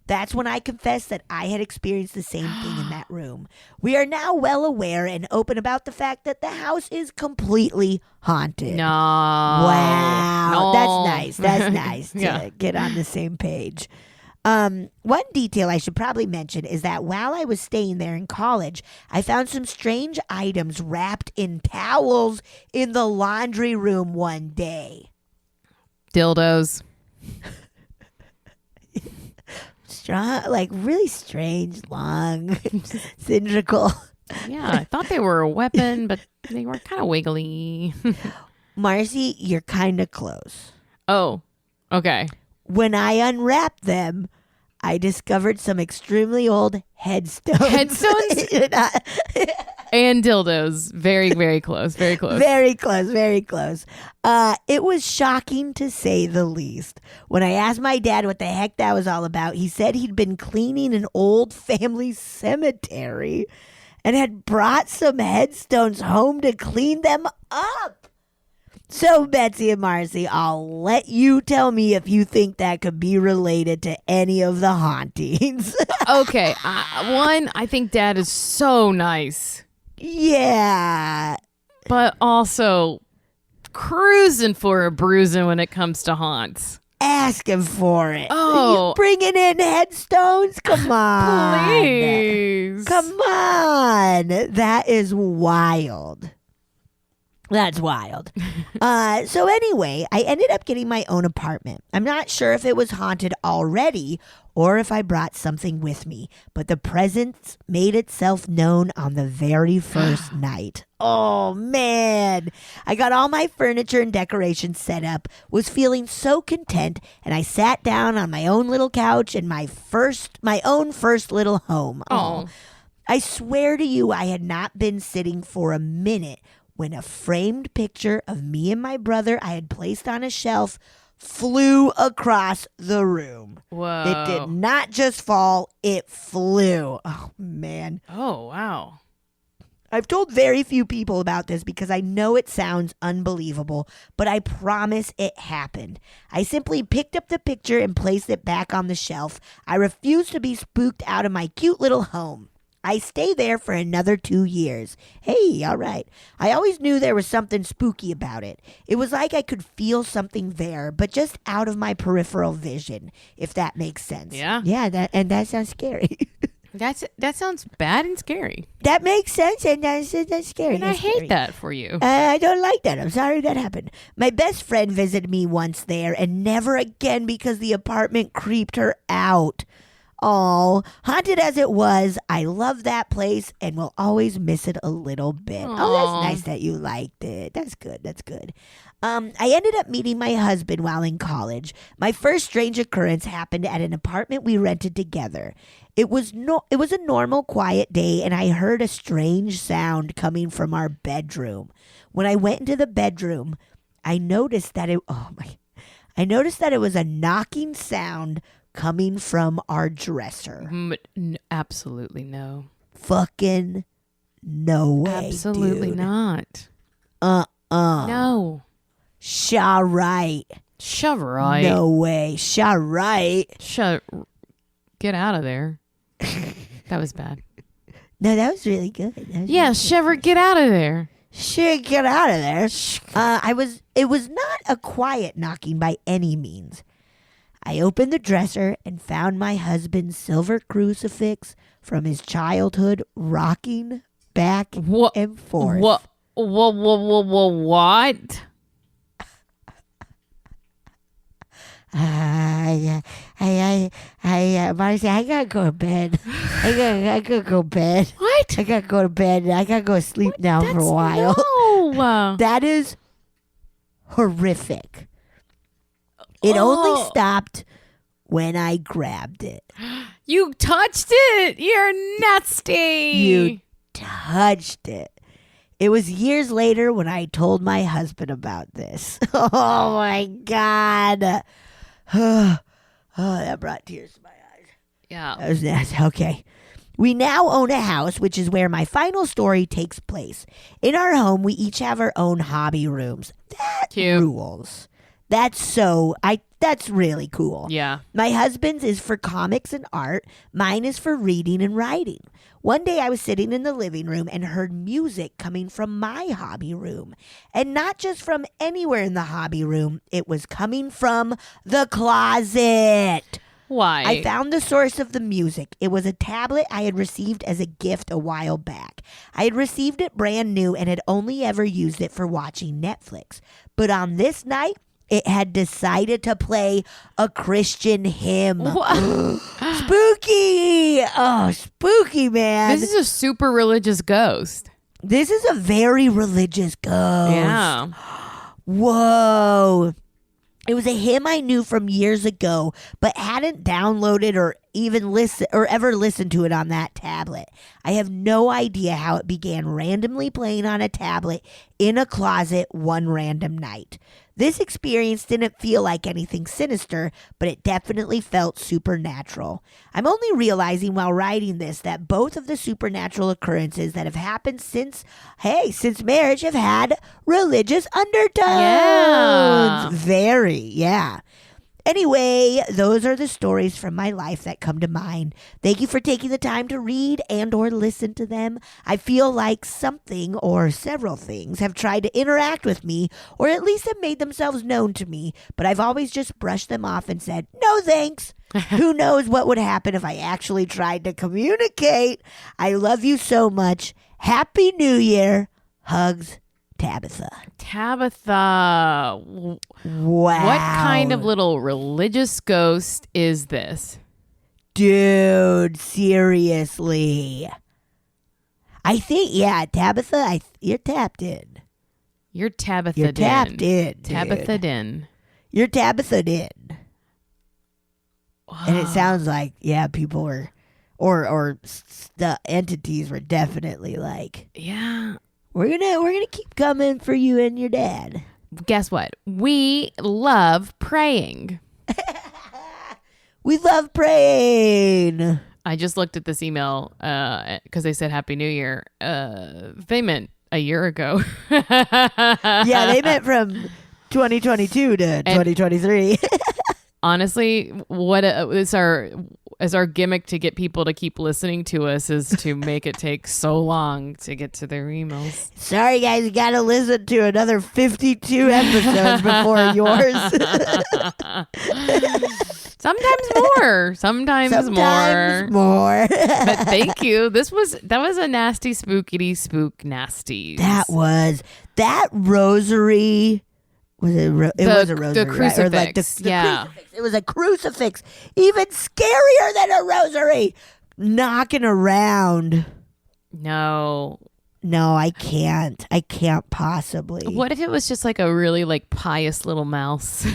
That's when I confessed that I had experienced the same thing in that room. We are now well aware and open about the fact that the house is completely haunted. No. Wow. No. That's nice. That's nice to Yeah. get on the same page. One detail I should probably mention is that while I was staying there in college, I found some strange items wrapped in towels in the laundry room one day. Dildos. Like really strange, long, cylindrical. Yeah, I thought they were a weapon, but they were kind of wiggly. Marcy, you're kind of close. Oh, okay. When I unwrapped them, I discovered some extremely old headstones. Headstones? And dildos. Very, very close. Very close. Very close, very close. It was shocking to say the least. When I asked my dad what the heck that was all about, he said he'd been cleaning an old family cemetery and had brought some headstones home to clean them up. So, Betsy and Marcy, I'll let you tell me if you think that could be related to any of the hauntings. Okay. One, I think Dad is so nice, Yeah. but also cruising for a bruising when it comes to haunts. Asking for it. Oh. You bringing in headstones? Come on. Please. Come on. That is wild. That's wild. So anyway, I ended up getting my own apartment. I'm not sure if it was haunted already or if I brought something with me, but the presence made itself known on the very first night. Oh, man. I got all my furniture and decorations set up, was feeling so content, and I sat down on my own little couch in my own first little home. Oh. I swear to you, I had not been sitting for a minute when a framed picture of me and my brother I had placed on a shelf flew across the room. Whoa. It did not just fall, it flew. Oh, man. Oh, wow. I've told very few people about this because I know it sounds unbelievable, but I promise it happened. I simply picked up the picture and placed it back on the shelf. I refuse to be spooked out of my cute little home. I stay there for another 2 years. Hey, all right. I always knew there was something spooky about it. It was like I could feel something there, but just out of my peripheral vision, if that makes sense. Yeah. Yeah, that sounds scary. That sounds bad and scary. That makes sense, and that's scary. And That's I hate scary. that for you. I don't like that. I'm sorry that happened. My best friend visited me once there and never again because the apartment creeped her out. Oh, haunted as it was, I love that place and will always miss it a little bit. Aw. Oh, that's nice that you liked it. That's good. That's good. I ended up meeting my husband while in college. My first strange occurrence happened at an apartment we rented together. It was a normal, quiet day, and I heard a strange sound coming from our bedroom. When I went into the bedroom, I noticed that it was a knocking sound coming from our dresser. Absolutely no. Fucking no way. Absolutely dude. not. No. Sha right. Shove right. No way. Sha right. Get out of there. That was bad. No, that was really good. Yeah, Shiver, get out of there. Sure, get out of there. It was not a quiet knocking by any means. I opened the dresser and found my husband's silver crucifix from his childhood rocking back and forth. What? Marcy, I gotta go to bed. I gotta go to bed. What? I gotta go to bed. I gotta go to sleep now for a while. No. That is horrific. It only stopped when I grabbed it. You touched it. You're nasty. You touched it. It was years later when I told my husband about this. Oh my God. Oh, that brought tears to my eyes. Yeah. That was nasty. Okay. We now own a house, which is where my final story takes place. In our home, we each have our own hobby rooms. That Cute. rules. That's really cool. Yeah. My husband's is for comics and art. Mine is for reading and writing. One day I was sitting in the living room and heard music coming from my hobby room. And not just from anywhere in the hobby room. It was coming from the closet. Why? I found the source of the music. It was a tablet I had received as a gift a while back. I had received it brand new and had only ever used it for watching Netflix. But on this night, it had decided to play a Christian hymn. Spooky! Oh, spooky, man. This is a super religious ghost. This is a very religious ghost. Yeah. Whoa. It was a hymn I knew from years ago, but hadn't downloaded or even ever listened to it on that tablet. I have no idea how it began randomly playing on a tablet in a closet one random night. This experience didn't feel like anything sinister, but it definitely felt supernatural. I'm only realizing while writing this that both of the supernatural occurrences that have happened since marriage have had religious undertones. Yeah. Very, yeah. Anyway, those are the stories from my life that come to mind. Thank you for taking the time to read and or listen to them. I feel like something or several things have tried to interact with me, or at least have made themselves known to me, but I've always just brushed them off and said, no thanks. Who knows what would happen if I actually tried to communicate? I love you so much. Happy New Year. Hugs, Tabitha. Tabitha. Wow. What kind of little religious ghost is this? Dude, seriously. I think, Tabitha, you're tapped in. You're Tabitha You're Din. tapped in, dude. Tabitha Din. You're Tabitha in. Wow. And it sounds like, people were, or the entities were definitely like, Yeah. we're gonna keep coming for you and your dad. Guess what? We love praying. We love praying. I just looked at this email because they said Happy New Year. They meant a year ago. Yeah, they meant from 2022 to 2023. Honestly, is our gimmick to get people to keep listening to us is to make it take so long to get to their emails. Sorry, guys, you got to listen to another 52 episodes before yours. Sometimes more. Sometimes more. But thank you. That was a nasty spookity spook nasty. That rosary. Was it? It was a rosary, the crucifix. Right? Or like the yeah, crucifix. It was a crucifix, even scarier than a rosary, knocking around. No, I can't. I can't possibly. What if it was just like a really like pious little mouse?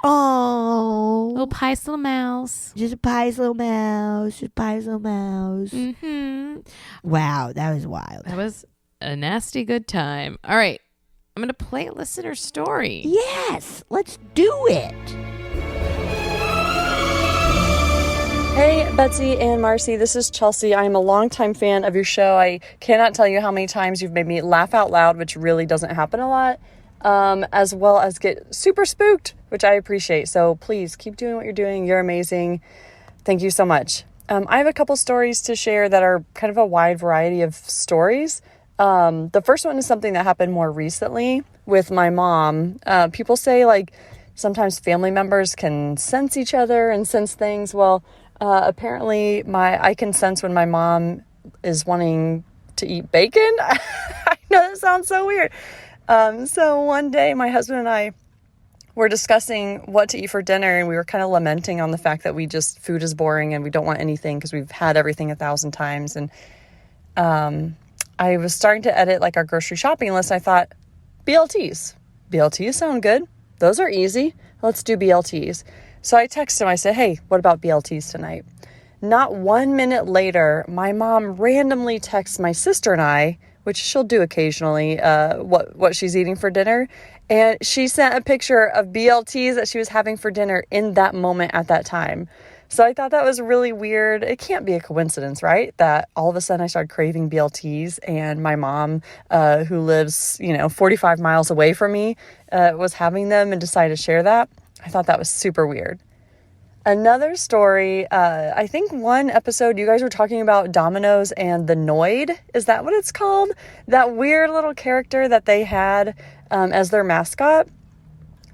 Oh, little pious little mouse. Just a pious little mouse. Mm-hmm. Wow, that was wild. That was a nasty good time. All right. I'm going to play a listener story. Yes, let's do it. Hey, Betsy and Marcy, this is Chelsea. I am a longtime fan of your show. I cannot tell you how many times you've made me laugh out loud, which really doesn't happen a lot, as well as get super spooked, which I appreciate. So please keep doing what you're doing. You're amazing. Thank you so much. I have a couple stories to share that are kind of a wide variety of stories. The first one is something that happened more recently with my mom. People say like sometimes family members can sense each other and sense things. Well, apparently I can sense when my mom is wanting to eat bacon. I know that sounds so weird. So one day my husband and I were discussing what to eat for dinner, and we were kind of lamenting on the fact that food is boring and we don't want anything because we've had everything 1,000 times. And, I was starting to edit like our grocery shopping list. I thought, BLTs sound good. Those are easy. Let's do BLTs. So I texted him. I said, hey, what about BLTs tonight? Not 1 minute later, my mom randomly texts my sister and I, which she'll do occasionally, what she's eating for dinner. And she sent a picture of BLTs that she was having for dinner in that moment at that time. So I thought that was really weird. It can't be a coincidence, right? That all of a sudden I started craving BLTs, and my mom, who lives, 45 miles away from me, was having them and decided to share that. I thought that was super weird. Another story, I think one episode you guys were talking about Domino's and the Noid. Is that what it's called? That weird little character that they had as their mascot.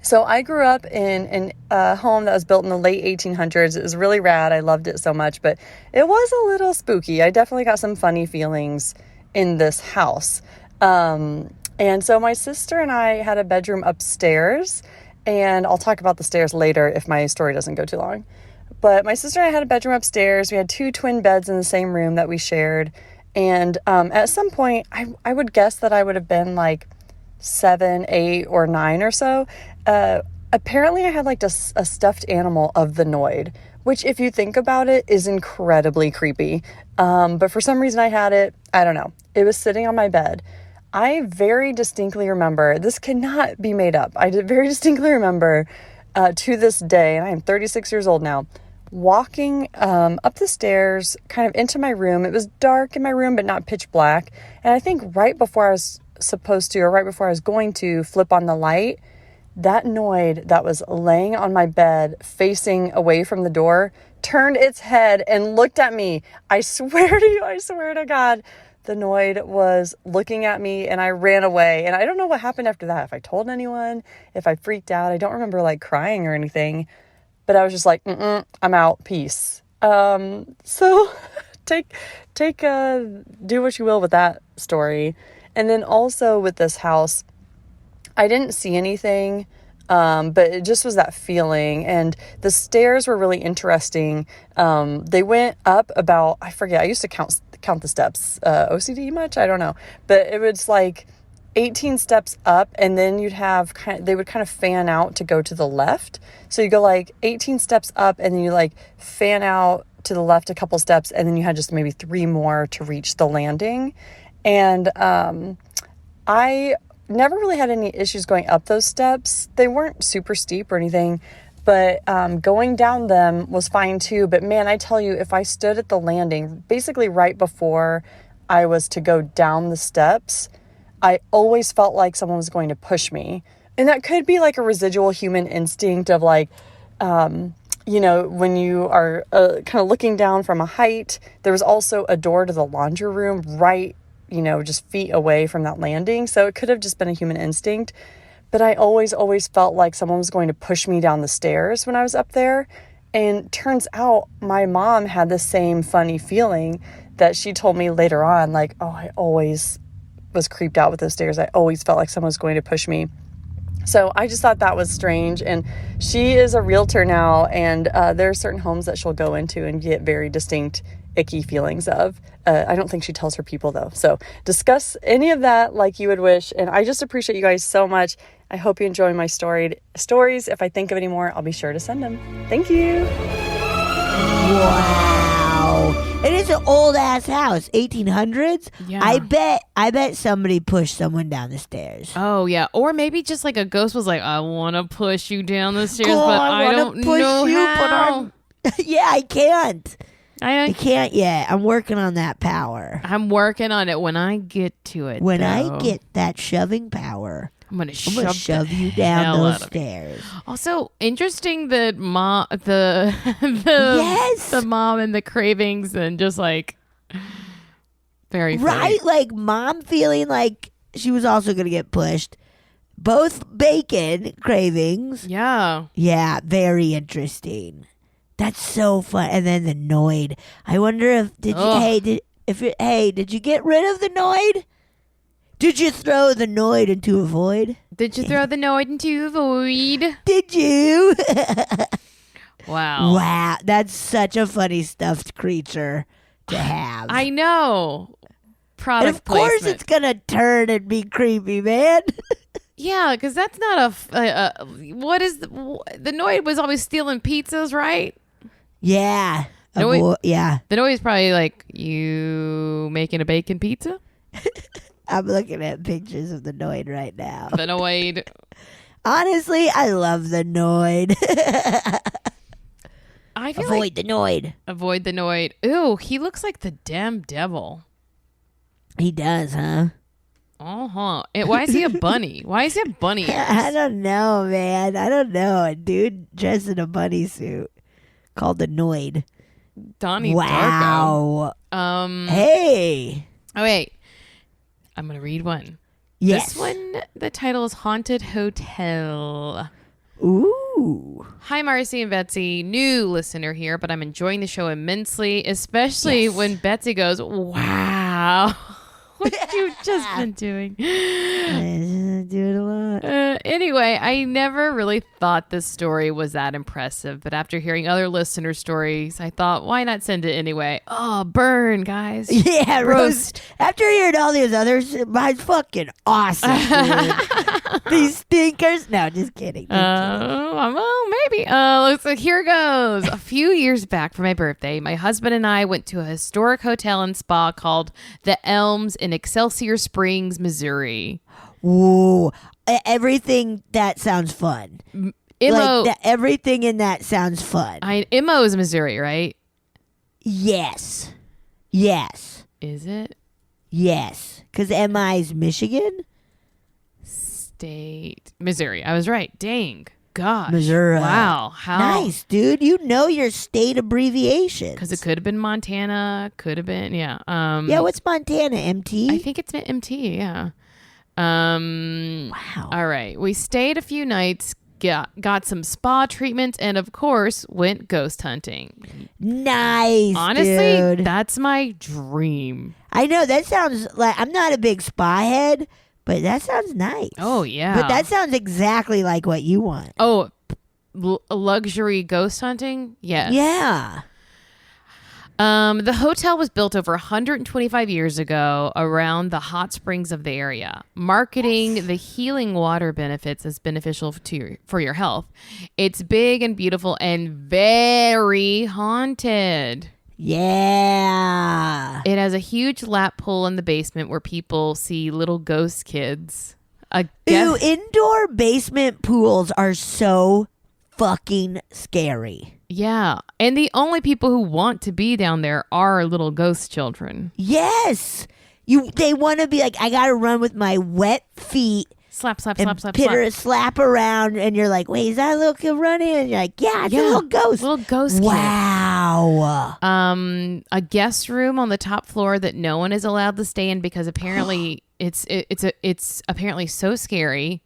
So I grew up in a home that was built in the late 1800s. It was really rad. I loved it so much, but it was a little spooky. I definitely got some funny feelings in this house. And so my sister and I had a bedroom upstairs, and I'll talk about the stairs later if my story doesn't go too long. But my sister and I had a bedroom upstairs. We had 2 twin beds in the same room that we shared. And at some point, I would guess that I would have been like 7, 8, or 9 or so. Apparently I had like a stuffed animal of the Noid, which if you think about it is incredibly creepy. But for some reason I had it. I don't know. It was sitting on my bed. I very distinctly remember, this cannot be made up. I very distinctly remember to this day, and I am 36 years old now, walking up the stairs kind of into my room. It was dark in my room, but not pitch black. And I think right before I was going to flip on the light, that Noid that was laying on my bed facing away from the door turned its head and looked at me. I swear to God, the Noid was looking at me, and I ran away. And I don't know what happened after that. If I told anyone, if I freaked out, I don't remember like crying or anything, but I was just like, I'm out. Peace. So do what you will with that story. And then also with this house, I didn't see anything, but it just was that feeling. And the stairs were really interesting. They went up about, I forget, I used to count the steps. OCD much? I don't know. But it was like 18 steps up, and then they would kind of fan out to go to the left. So you go like 18 steps up, and then you like fan out to the left a couple steps, and then you had just maybe 3 more to reach the landing. And I never really had any issues going up those steps. They weren't super steep or anything, But going down them was fine too. But man, I tell you, if I stood at the landing, basically right before I was to go down the steps, I always felt like someone was going to push me. And that could be like a residual human instinct of like, you know, when you are kind of looking down from a height. There was also a door to the laundry room right, you know, just feet away from that landing. So it could have just been a human instinct. But I always felt like someone was going to push me down the stairs when I was up there. And turns out my mom had the same funny feeling that she told me later on, like, oh, I always was creeped out with those stairs. I always felt like someone was going to push me. So I just thought that was strange. And she is a realtor now, and there are certain homes that she'll go into and get very distinct icky feelings of. I don't think she tells her people though. So discuss any of that like you would wish. And I just appreciate you guys so much. I hope you enjoy my stories. If I think of any more, I'll be sure to send them. Thank you. Wow. It is an old ass house, 1800s. Yeah. I bet somebody pushed someone down the stairs. Oh, yeah. Or maybe just like a ghost was like, I want to push you down the stairs, Oh, but I I wanna don't push know you, how. Yeah, I can't. I I can't yet. I'm working on that power. I'm working on it when I get to it. When though. I get that shoving power, I'm gonna I'm gonna shove you down hell those out of me. stairs. Also, interesting that the Yes. the mom and the cravings and just like very funny. Right? Like mom feeling like she was also gonna get pushed. Both bacon cravings. Yeah. Yeah, very interesting. That's so fun. And then the Noid. I wonder if did you get rid of the Noid? Did you throw the Noid into a void? Did you throw the Noid into a void? Did you? Wow. Wow, that's such a funny stuffed creature to have. I know. Product and of course placement. it's gonna turn and be creepy, man. Yeah, because that's not what is the Noid was always stealing pizzas, right? Yeah. Noid- yeah. The Noid is probably like, you making a bacon pizza? I'm looking at pictures of the Noid right now. The Noid. Honestly, I love the Noid. I feel Avoid like the Noid. avoid the Noid. Ooh, he looks like the damn devil. He does, huh? Uh-huh. Why is he a bunny? Why is he a bunny? I don't know, man. I don't know. A dude dressed in a bunny suit called the Noid. Donnie Wow. Darko. Hey. Oh, wait. I'm going to read one. Yes. This one, the title is Haunted Hotel. Ooh. Hi, Marcy and Betsy. New listener here, but I'm enjoying the show immensely, especially when Betsy goes, wow. What you just been doing. I do it a lot. Anyway, I never really thought this story was that impressive, but after hearing other listener stories, I thought, why not send it anyway? Oh, burn, guys. Yeah, roast. After hearing all these others, mine's fucking awesome, dude. These stinkers. No, just kidding. Well, maybe. Looks like here goes. A few years back for my birthday, my husband and I went to a historic hotel and spa called The Elms in Excelsior Springs, Missouri. Whoa. Everything that sounds fun. Imo, everything in that sounds fun. Imo is Missouri, right? Yes. Yes. Is it? Yes. Because MI is Michigan? State. Missouri. I was right. Dang. Gosh. Missouri. Wow. How Nice, dude. You know your state abbreviations. Because it could have been Montana. Could have been, yeah. Yeah, what's Montana? MT? I think it's MT, yeah. Wow. All right. We stayed a few nights, got some spa treatments, and of course, went ghost hunting. Nice, Honestly, dude. that's my dream. I know, that sounds like, I'm not a big spa head, but that sounds nice. Oh, yeah. But that sounds exactly like what you want. Oh, luxury ghost hunting? Yes. Yeah. The hotel was built over 125 years ago around the hot springs of the area, marketing the healing water benefits as beneficial for your health. It's big and beautiful and very haunted. Yeah. It has a huge lap pool in the basement where people see little ghost kids. Ooh, indoor basement pools are so fucking scary. Yeah. And the only people who want to be down there are little ghost children. Yes. They want to be like, I got to run with my wet feet. Slap, slap, And slap, slap, pitter slap. slap around, and you're like, wait, is that a little kid running? And you're like, yeah, it's a little ghost. Little ghost kid. Wow. A guest room on the top floor that no one is allowed to stay in because apparently it's apparently so scary.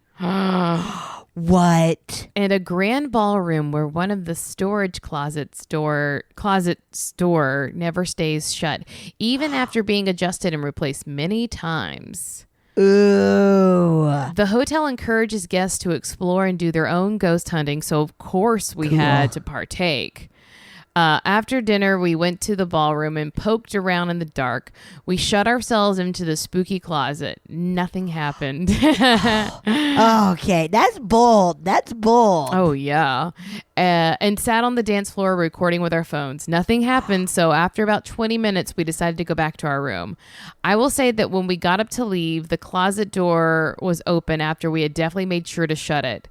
What? And a grand ballroom where one of the storage closet store never stays shut, even after being adjusted and replaced many times. Ooh. The hotel encourages guests to explore and do their own ghost hunting, so of course we had to partake. After dinner, we went to the ballroom and poked around in the dark. We shut ourselves into the spooky closet. Nothing happened. Okay, that's bold. That's bold. Oh, yeah. And sat on the dance floor recording with our phones. Nothing happened, so after about 20 minutes, we decided to go back to our room. I will say that when we got up to leave, the closet door was open after we had definitely made sure to shut it.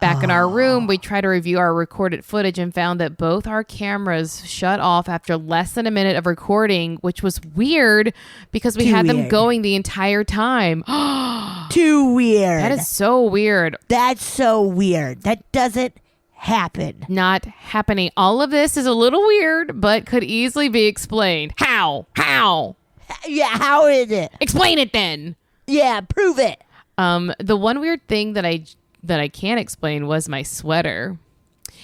Back in our room, we tried to review our recorded footage and found that both our cameras shut off after less than a minute of recording, which was weird because we had them going the entire time. Too weird. That is so weird. That's so weird. That doesn't happen. Not happening. All of this is a little weird, but could easily be explained. How? Yeah, how is it? Explain it then. Yeah, prove it. The one weird thing that I can't explain was my sweater.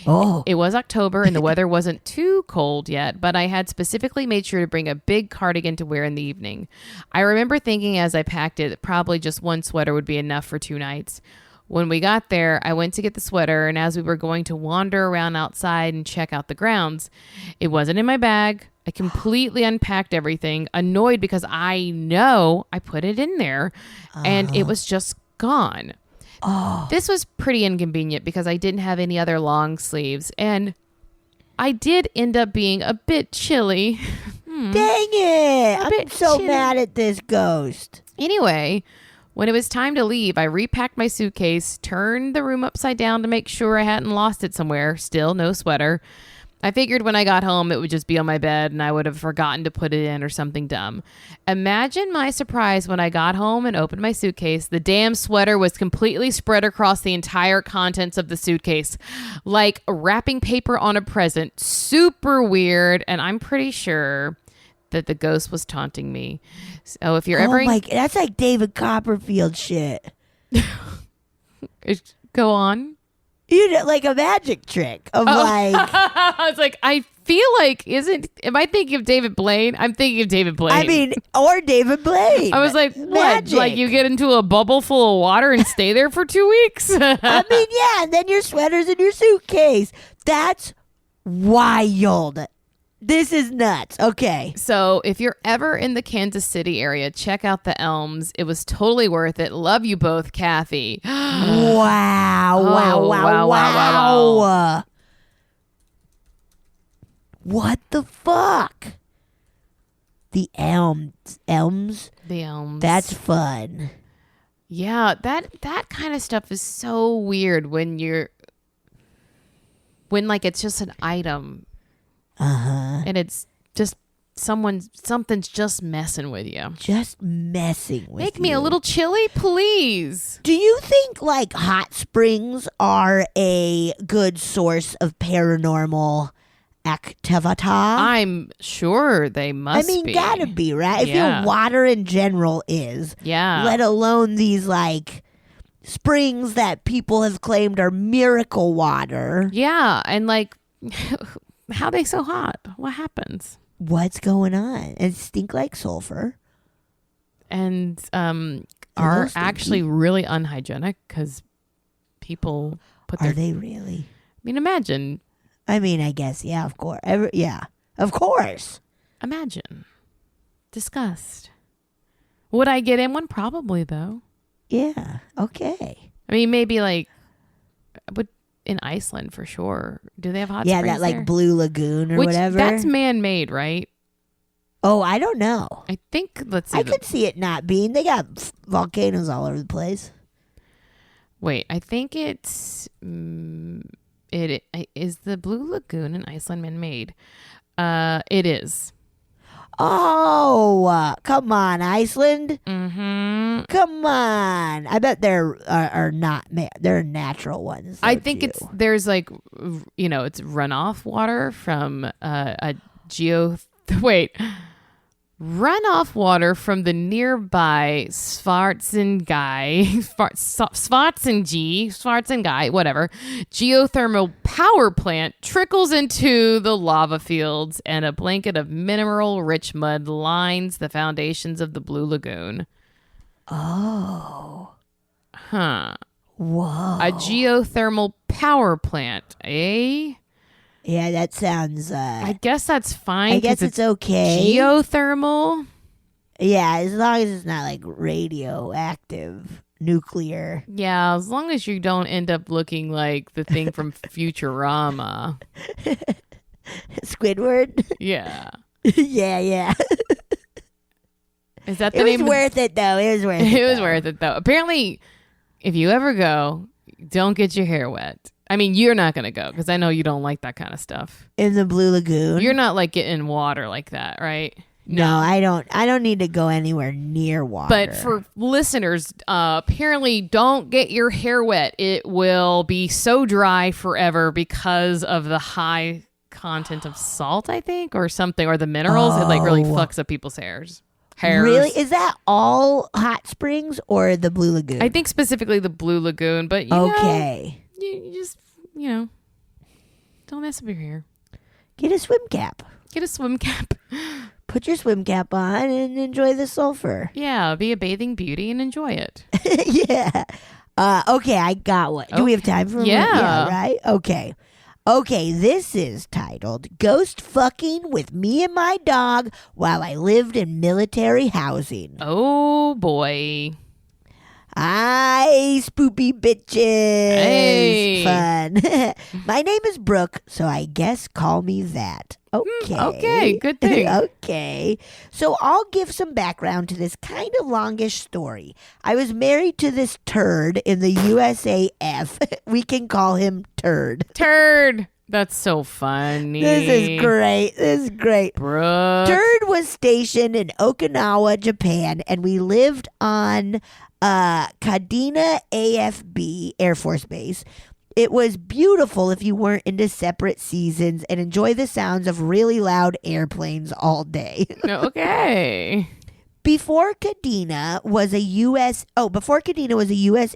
Oh. It was October and the weather wasn't too cold yet, but I had specifically made sure to bring a big cardigan to wear in the evening. I remember thinking as I packed it that probably just one sweater would be enough for 2 nights. When we got there, I went to get the sweater, and as we were going to wander around outside and check out the grounds, it wasn't in my bag. I completely unpacked everything, annoyed because I know I put it in there, and it was just gone. Oh. This was pretty inconvenient because I didn't have any other long sleeves, and I did end up being a bit chilly. Dang it. I'm bit so chilly. mad at this ghost. Anyway, when it was time to leave, I repacked my suitcase, turned the room upside down to make sure I hadn't lost it somewhere. Still no sweater. I figured when I got home, it would just be on my bed and I would have forgotten to put it in or something dumb. Imagine my surprise when I got home and opened my suitcase. The damn sweater was completely spread across the entire contents of the suitcase, like wrapping paper on a present. Super weird, and I'm pretty sure that the ghost was taunting me. So if you're ever... that's like David Copperfield shit. Go on. You know, like a magic trick of like... I was like, I feel like, am I thinking of David Blaine? I'm thinking of David Blaine. I mean, or David Blaine. I was like, what? Magic. Like you get into a bubble full of water and stay there for 2 weeks? I mean, yeah, and then your sweater's in your suitcase. That's wild. This is nuts. Okay. So if you're ever in the Kansas City area, check out the Elms. It was totally worth it. Love you both, Cathy. Wow. Oh, wow. What the fuck? The Elms. The Elms. That's fun. Yeah, that kind of stuff is so weird when like it's just an item. Uh-huh. And it's just something's just messing with you. Just messing with Make me you. a little chilly, please. Do you think like hot springs are a good source of paranormal activity? I'm sure they must be. I mean, gotta be, right? I Yeah. feel water in general is. Yeah. Let alone these like springs that people have claimed are miracle water. Yeah, and like how are they so hot? What happens? What's going on? And stink like sulfur. And are those actually really unhygienic because people put their... Are they really? I mean, imagine. I mean, I guess, yeah, of course. Yeah, of course. Imagine. Disgust. Would I get in one? Probably, though. Yeah, okay. I mean, maybe like... would in Iceland for sure. Do they have hot Yeah, springs that like there? Blue Lagoon or Which, whatever. That's man-made, right? Oh, I don't know. I think, let's see. I could see it not being. They got volcanoes all over the place. Wait, I think it It is the Blue Lagoon in Iceland man-made. It is. Oh, come on, Iceland. Mm-hmm. Come on. I bet there are not. They're natural ones. I though, think too. there's like, it's runoff water from runoff water from the nearby Schwarzengai, whatever, geothermal power plant trickles into the lava fields, and a blanket of mineral-rich mud lines the foundations of the Blue Lagoon. Oh. Huh. Whoa. A geothermal power plant, eh? Yeah, that sounds. I guess that's fine. I guess 'cause it's okay. Geothermal. Yeah, as long as it's not like radioactive, nuclear. Yeah, as long as you don't end up looking like the thing from Futurama. Squidward. Yeah. yeah. Is that the It name? was worth it though. It was worth it. It was though. worth it though. Apparently, if you ever go, don't get your hair wet. I mean, you're not gonna go because I know you don't like that kind of stuff. In the Blue Lagoon. You're not like getting water like that, right? No, I don't. I don't need to go anywhere near water. But for listeners, apparently don't get your hair wet. It will be so dry forever because of the high content of salt, I think, or something, or the minerals. It like really fucks up people's hairs. Really, is that all hot springs or the Blue Lagoon? I think specifically the Blue Lagoon, but you know, you just don't mess up your hair. Get a swim cap. Get a swim cap. Put your swim cap on and enjoy the sulfur. Yeah, be a bathing beauty and enjoy it. Yeah. Okay, I got one. Do we have time for one? Yeah. Right? Okay. Okay, this is titled Ghost Fucking with Me and My Dog While I Lived in Military Housing. Oh boy. Hi, spoopy bitches. Hey. Fun. My name is Brooke, so I guess call me that. Okay. Okay, good thing. Okay. So I'll give some background to this kind of longish story. I was married to this turd in the USAF. We can call him Turd. Turd. That's so funny. This is great. Brooke. Turd was stationed in Okinawa, Japan, and we lived on Kadena AFB Air Force Base. It was beautiful if you weren't into separate seasons and enjoy the sounds of really loud airplanes all day. Okay. Before Kadena was a U.S.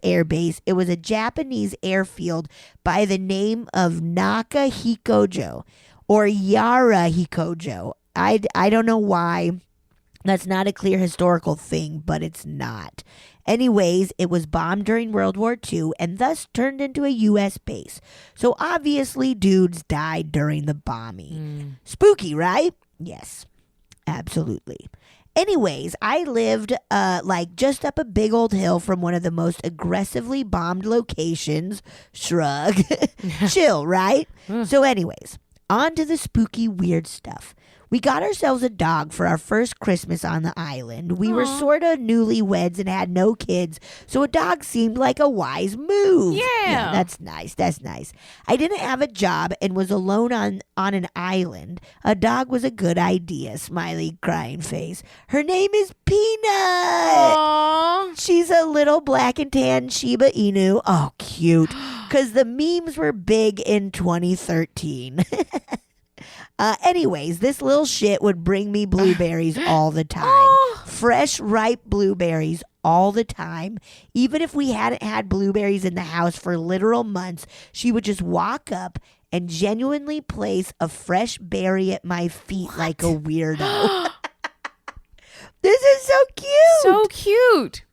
air base, it was a Japanese airfield by the name of Naka Hikojo or Yara Hikojo. I don't know why. That's not a clear historical thing, but it's not. Anyways, it was bombed during World War II and thus turned into a U.S. base. So obviously dudes died during the bombing. Spooky, right? Yes, absolutely. Anyways, I lived just up a big old hill from one of the most aggressively bombed locations. Shrug. Chill, right? So anyways, on to the spooky weird stuff. We got ourselves a dog for our first Christmas on the island. We were sort of newlyweds and had no kids, so a dog seemed like a wise move. Yeah. That's nice. I didn't have a job and was alone on an island. A dog was a good idea, smiley, crying face. Her name is Peanut. Aww. She's a little black and tan Shiba Inu. Oh, cute. Because the memes were big in 2013. Anyways, this little shit would bring me blueberries all the time. Fresh, ripe blueberries all the time. Even if we hadn't had blueberries in the house for literal months, she would just walk up and genuinely place a fresh berry at my feet like a weirdo. This is so cute. So cute.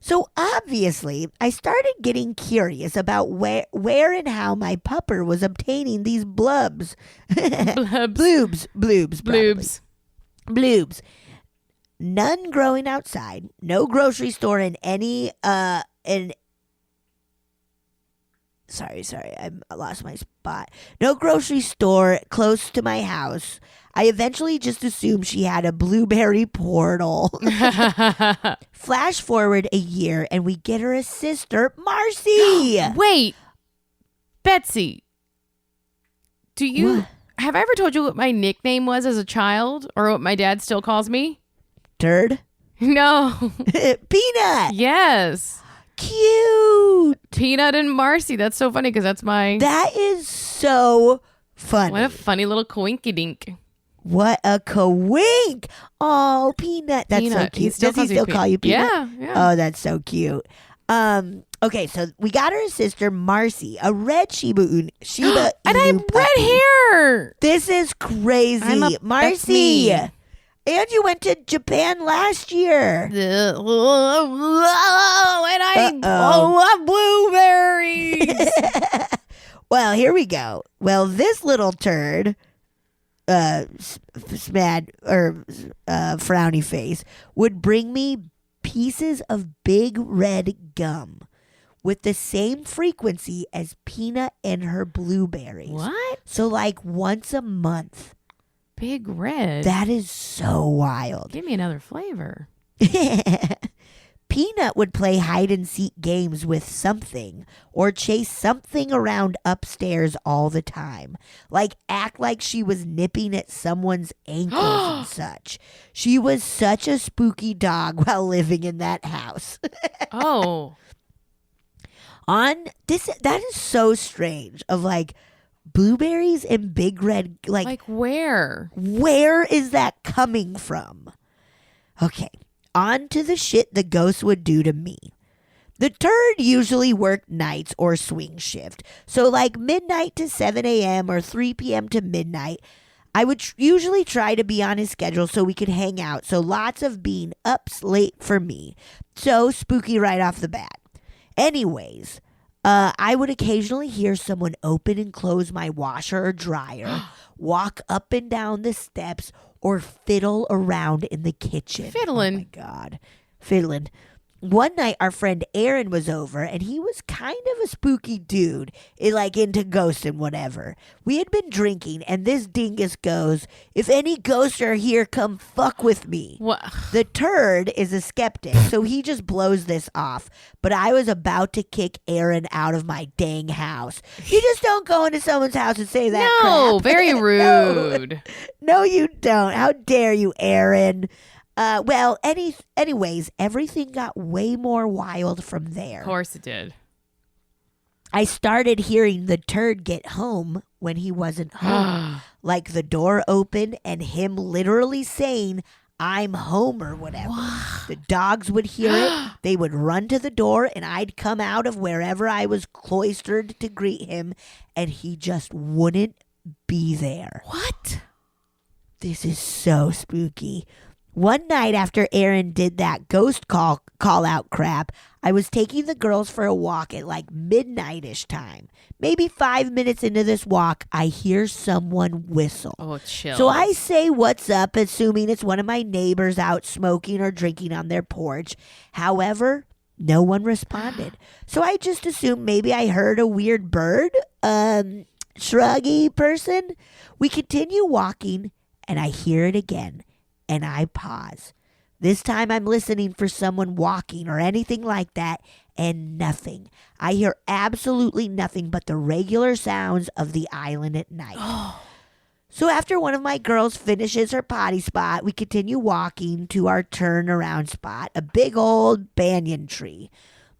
So obviously, I started getting curious about where and how my pupper was obtaining these blubs. Blubs. Bloobs. probably. Bloobs. None growing outside. No grocery store in any Sorry, I lost my spot. No grocery store close to my house. I eventually just assumed she had a blueberry portal. Flash forward a year and we get her a sister, Marcy. Wait, Betsy, Do you What? have I ever told you what my nickname was as a child, or what my dad still calls me? Turd? No. Peanut. Yes. Cute. Peanut and Marcy. That's so funny because that's my. That is so funny. What a funny little coinky dink. What a kawink. Oh, Peanut. That's so Peanut. cute. Still Does he calls me still call you Peanut? Yeah. Oh, that's so cute. Okay, so we got her sister Marcy, a red Shiba Inu. And I have puppy. red hair. This is crazy. That's Marcy. me. And you went to Japan last year. And I love blueberries. Well, here we go. Well, this little turd, frowny face, would bring me pieces of big red gum with the same frequency as Peanut and her blueberries. What? So, like once a month. Big red. That is so wild. Give me another flavor. Peanut would play hide and seek games with something or chase something around upstairs all the time. Like act like she was nipping at someone's ankles and such. She was such a spooky dog while living in that house. Oh. That is so strange of like blueberries and big red Like where? where is that coming from? Okay, on to the shit the ghost would do to me. The turd usually worked nights or swing shift. So like midnight to 7 a.m. or 3 p.m. to midnight. I would usually try to be on his schedule so we could hang out. So lots of being ups late for me. So spooky right off the bat. Anyways, I would occasionally hear someone open and close my washer or dryer, walk up and down the steps, or fiddle around in the kitchen. Fiddling. Oh my God. Fiddling. One night, our friend Aaron was over, and he was kind of a spooky dude, like into ghosts and whatever. We had been drinking, and this dingus goes, "If any ghosts are here, come fuck with me." What? The turd is a skeptic, so he just blows this off. But I was about to kick Aaron out of my dang house. You just don't go into someone's house and say that No, crap. very No. rude. No, you don't. How dare you, Aaron? Anyways, everything got way more wild from there. Of course it did. I started hearing the turd get home when he wasn't home. Like the door open and him literally saying, "I'm home," or whatever. The dogs would hear it. They would run to the door, and I'd come out of wherever I was cloistered to greet him, and he just wouldn't be there. What? This is so spooky. One night after Aaron did that ghost call out crap, I was taking the girls for a walk at like midnight-ish time. Maybe 5 minutes into this walk, I hear someone whistle. Oh, chill. So I say, "What's up?" assuming it's one of my neighbors out smoking or drinking on their porch. However, no one responded. So I just assumed maybe I heard a weird bird, shruggy person. We continue walking, and I hear it again. And I pause. This time I'm listening for someone walking or anything like that, and nothing. I hear absolutely nothing but the regular sounds of the island at night. So after one of my girls finishes her potty spot, we continue walking to our turnaround spot, a big old banyan tree.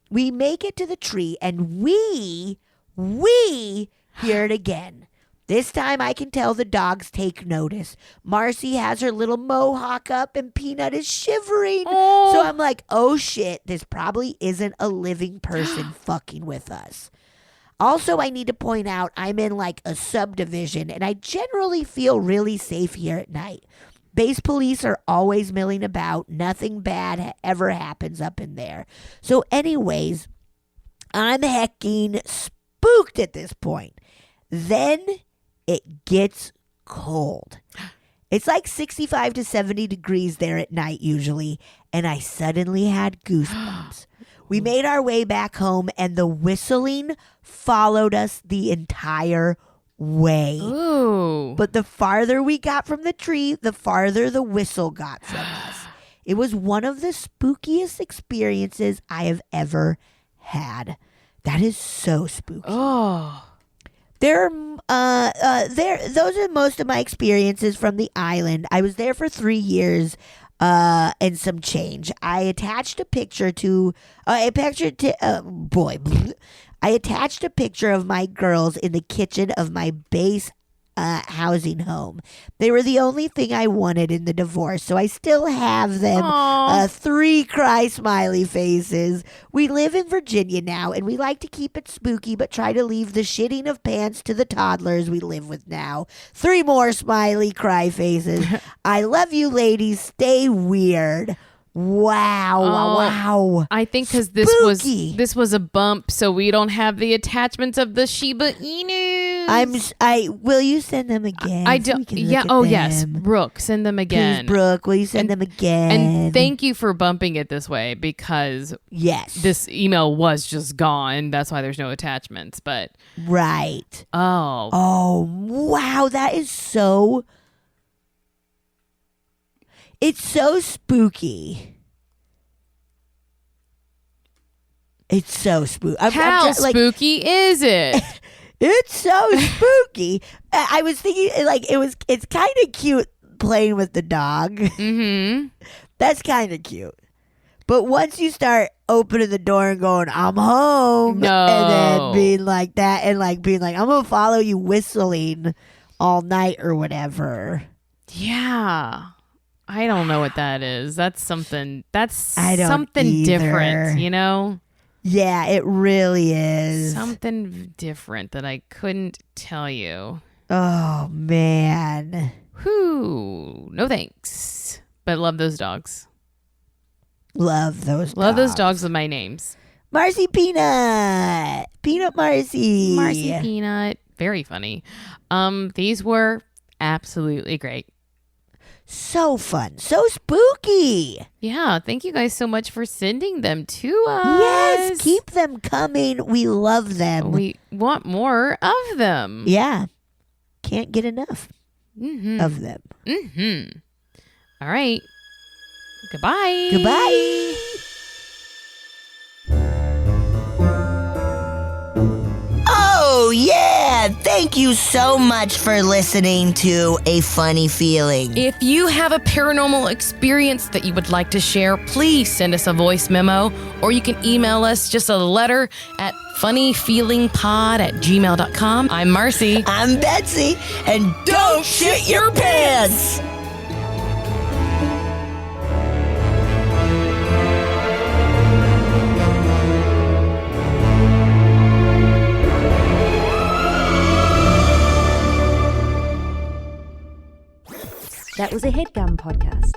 We make it to the tree, and we hear it again. This time I can tell the dogs take notice. Marcy has her little mohawk up and Peanut is shivering. Oh. So I'm like, oh shit, this probably isn't a living person fucking with us. Also, I need to point out I'm in like a subdivision and I generally feel really safe here at night. Base police are always milling about. Nothing bad ever happens up in there. So anyways, I'm hecking spooked at this point. Then it gets cold. It's like 65 to 70 degrees there at night usually, and I suddenly had goosebumps. We made our way back home, and the whistling followed us the entire way. Ooh. But the farther we got from the tree, the farther the whistle got from us. It was one of the spookiest experiences I have ever had. That is so spooky. Oh. There those are most of my experiences from the island. I was there for 3 years, and some change. I attached a picture to, I attached a picture of my girls in the kitchen of my base housing home. They were the only thing I wanted in the divorce, so I still have them. Aw. 3 cry smiley faces. We live in Virginia now, and we like to keep it spooky, but try to leave the shitting of pants to the toddlers we live with now. 3 more smiley cry faces. I love you, ladies. Stay weird. Wow! Oh, Wow! I think because Spooky. this was a bump, so we don't have the attachments of the Shiba Inus. Will you send them again? I so we don't. can look Yeah. at Oh yes, them? Brooke, send them again. Please, Brooke, will you send them again? And thank you for bumping it this way because yes, this email was just gone. That's why there's no attachments. But right. oh, Wow, that is so. It's so spooky. It's so spooky. how spooky is it? It's so spooky. I was thinking, it's kind of cute playing with the dog. Mm-hmm. That's kind of cute. But once you start opening the door and going, I'm home, No. and then being like that, and being like, I'm gonna follow you whistling all night or whatever. Yeah. I don't know what that is. That's something. That's I don't something either. different. You know. Yeah, it really is. Something different that I couldn't tell you. Oh man, Whew. No thanks. But love those dogs. love those. Love those dogs with my names. Marcy Peanut, Peanut Marcy, Marcy Peanut. Very funny. These were absolutely great. So fun, so spooky. Yeah. Thank you guys so much for sending them to us. Yes, keep them coming. We love them. We want more of them. Yeah, can't get enough Mm-hmm. of them. Mm-hmm. All right. Goodbye. Goodbye. Oh, yeah. Thank you so much for listening to A Funny Feeling. If you have a paranormal experience that you would like to share, please send us a voice memo, or you can email us just a letter at funnyfeelingpod@gmail.com. I'm Marcy. I'm Betsy, and don't shit your pants. That was a headgum podcast.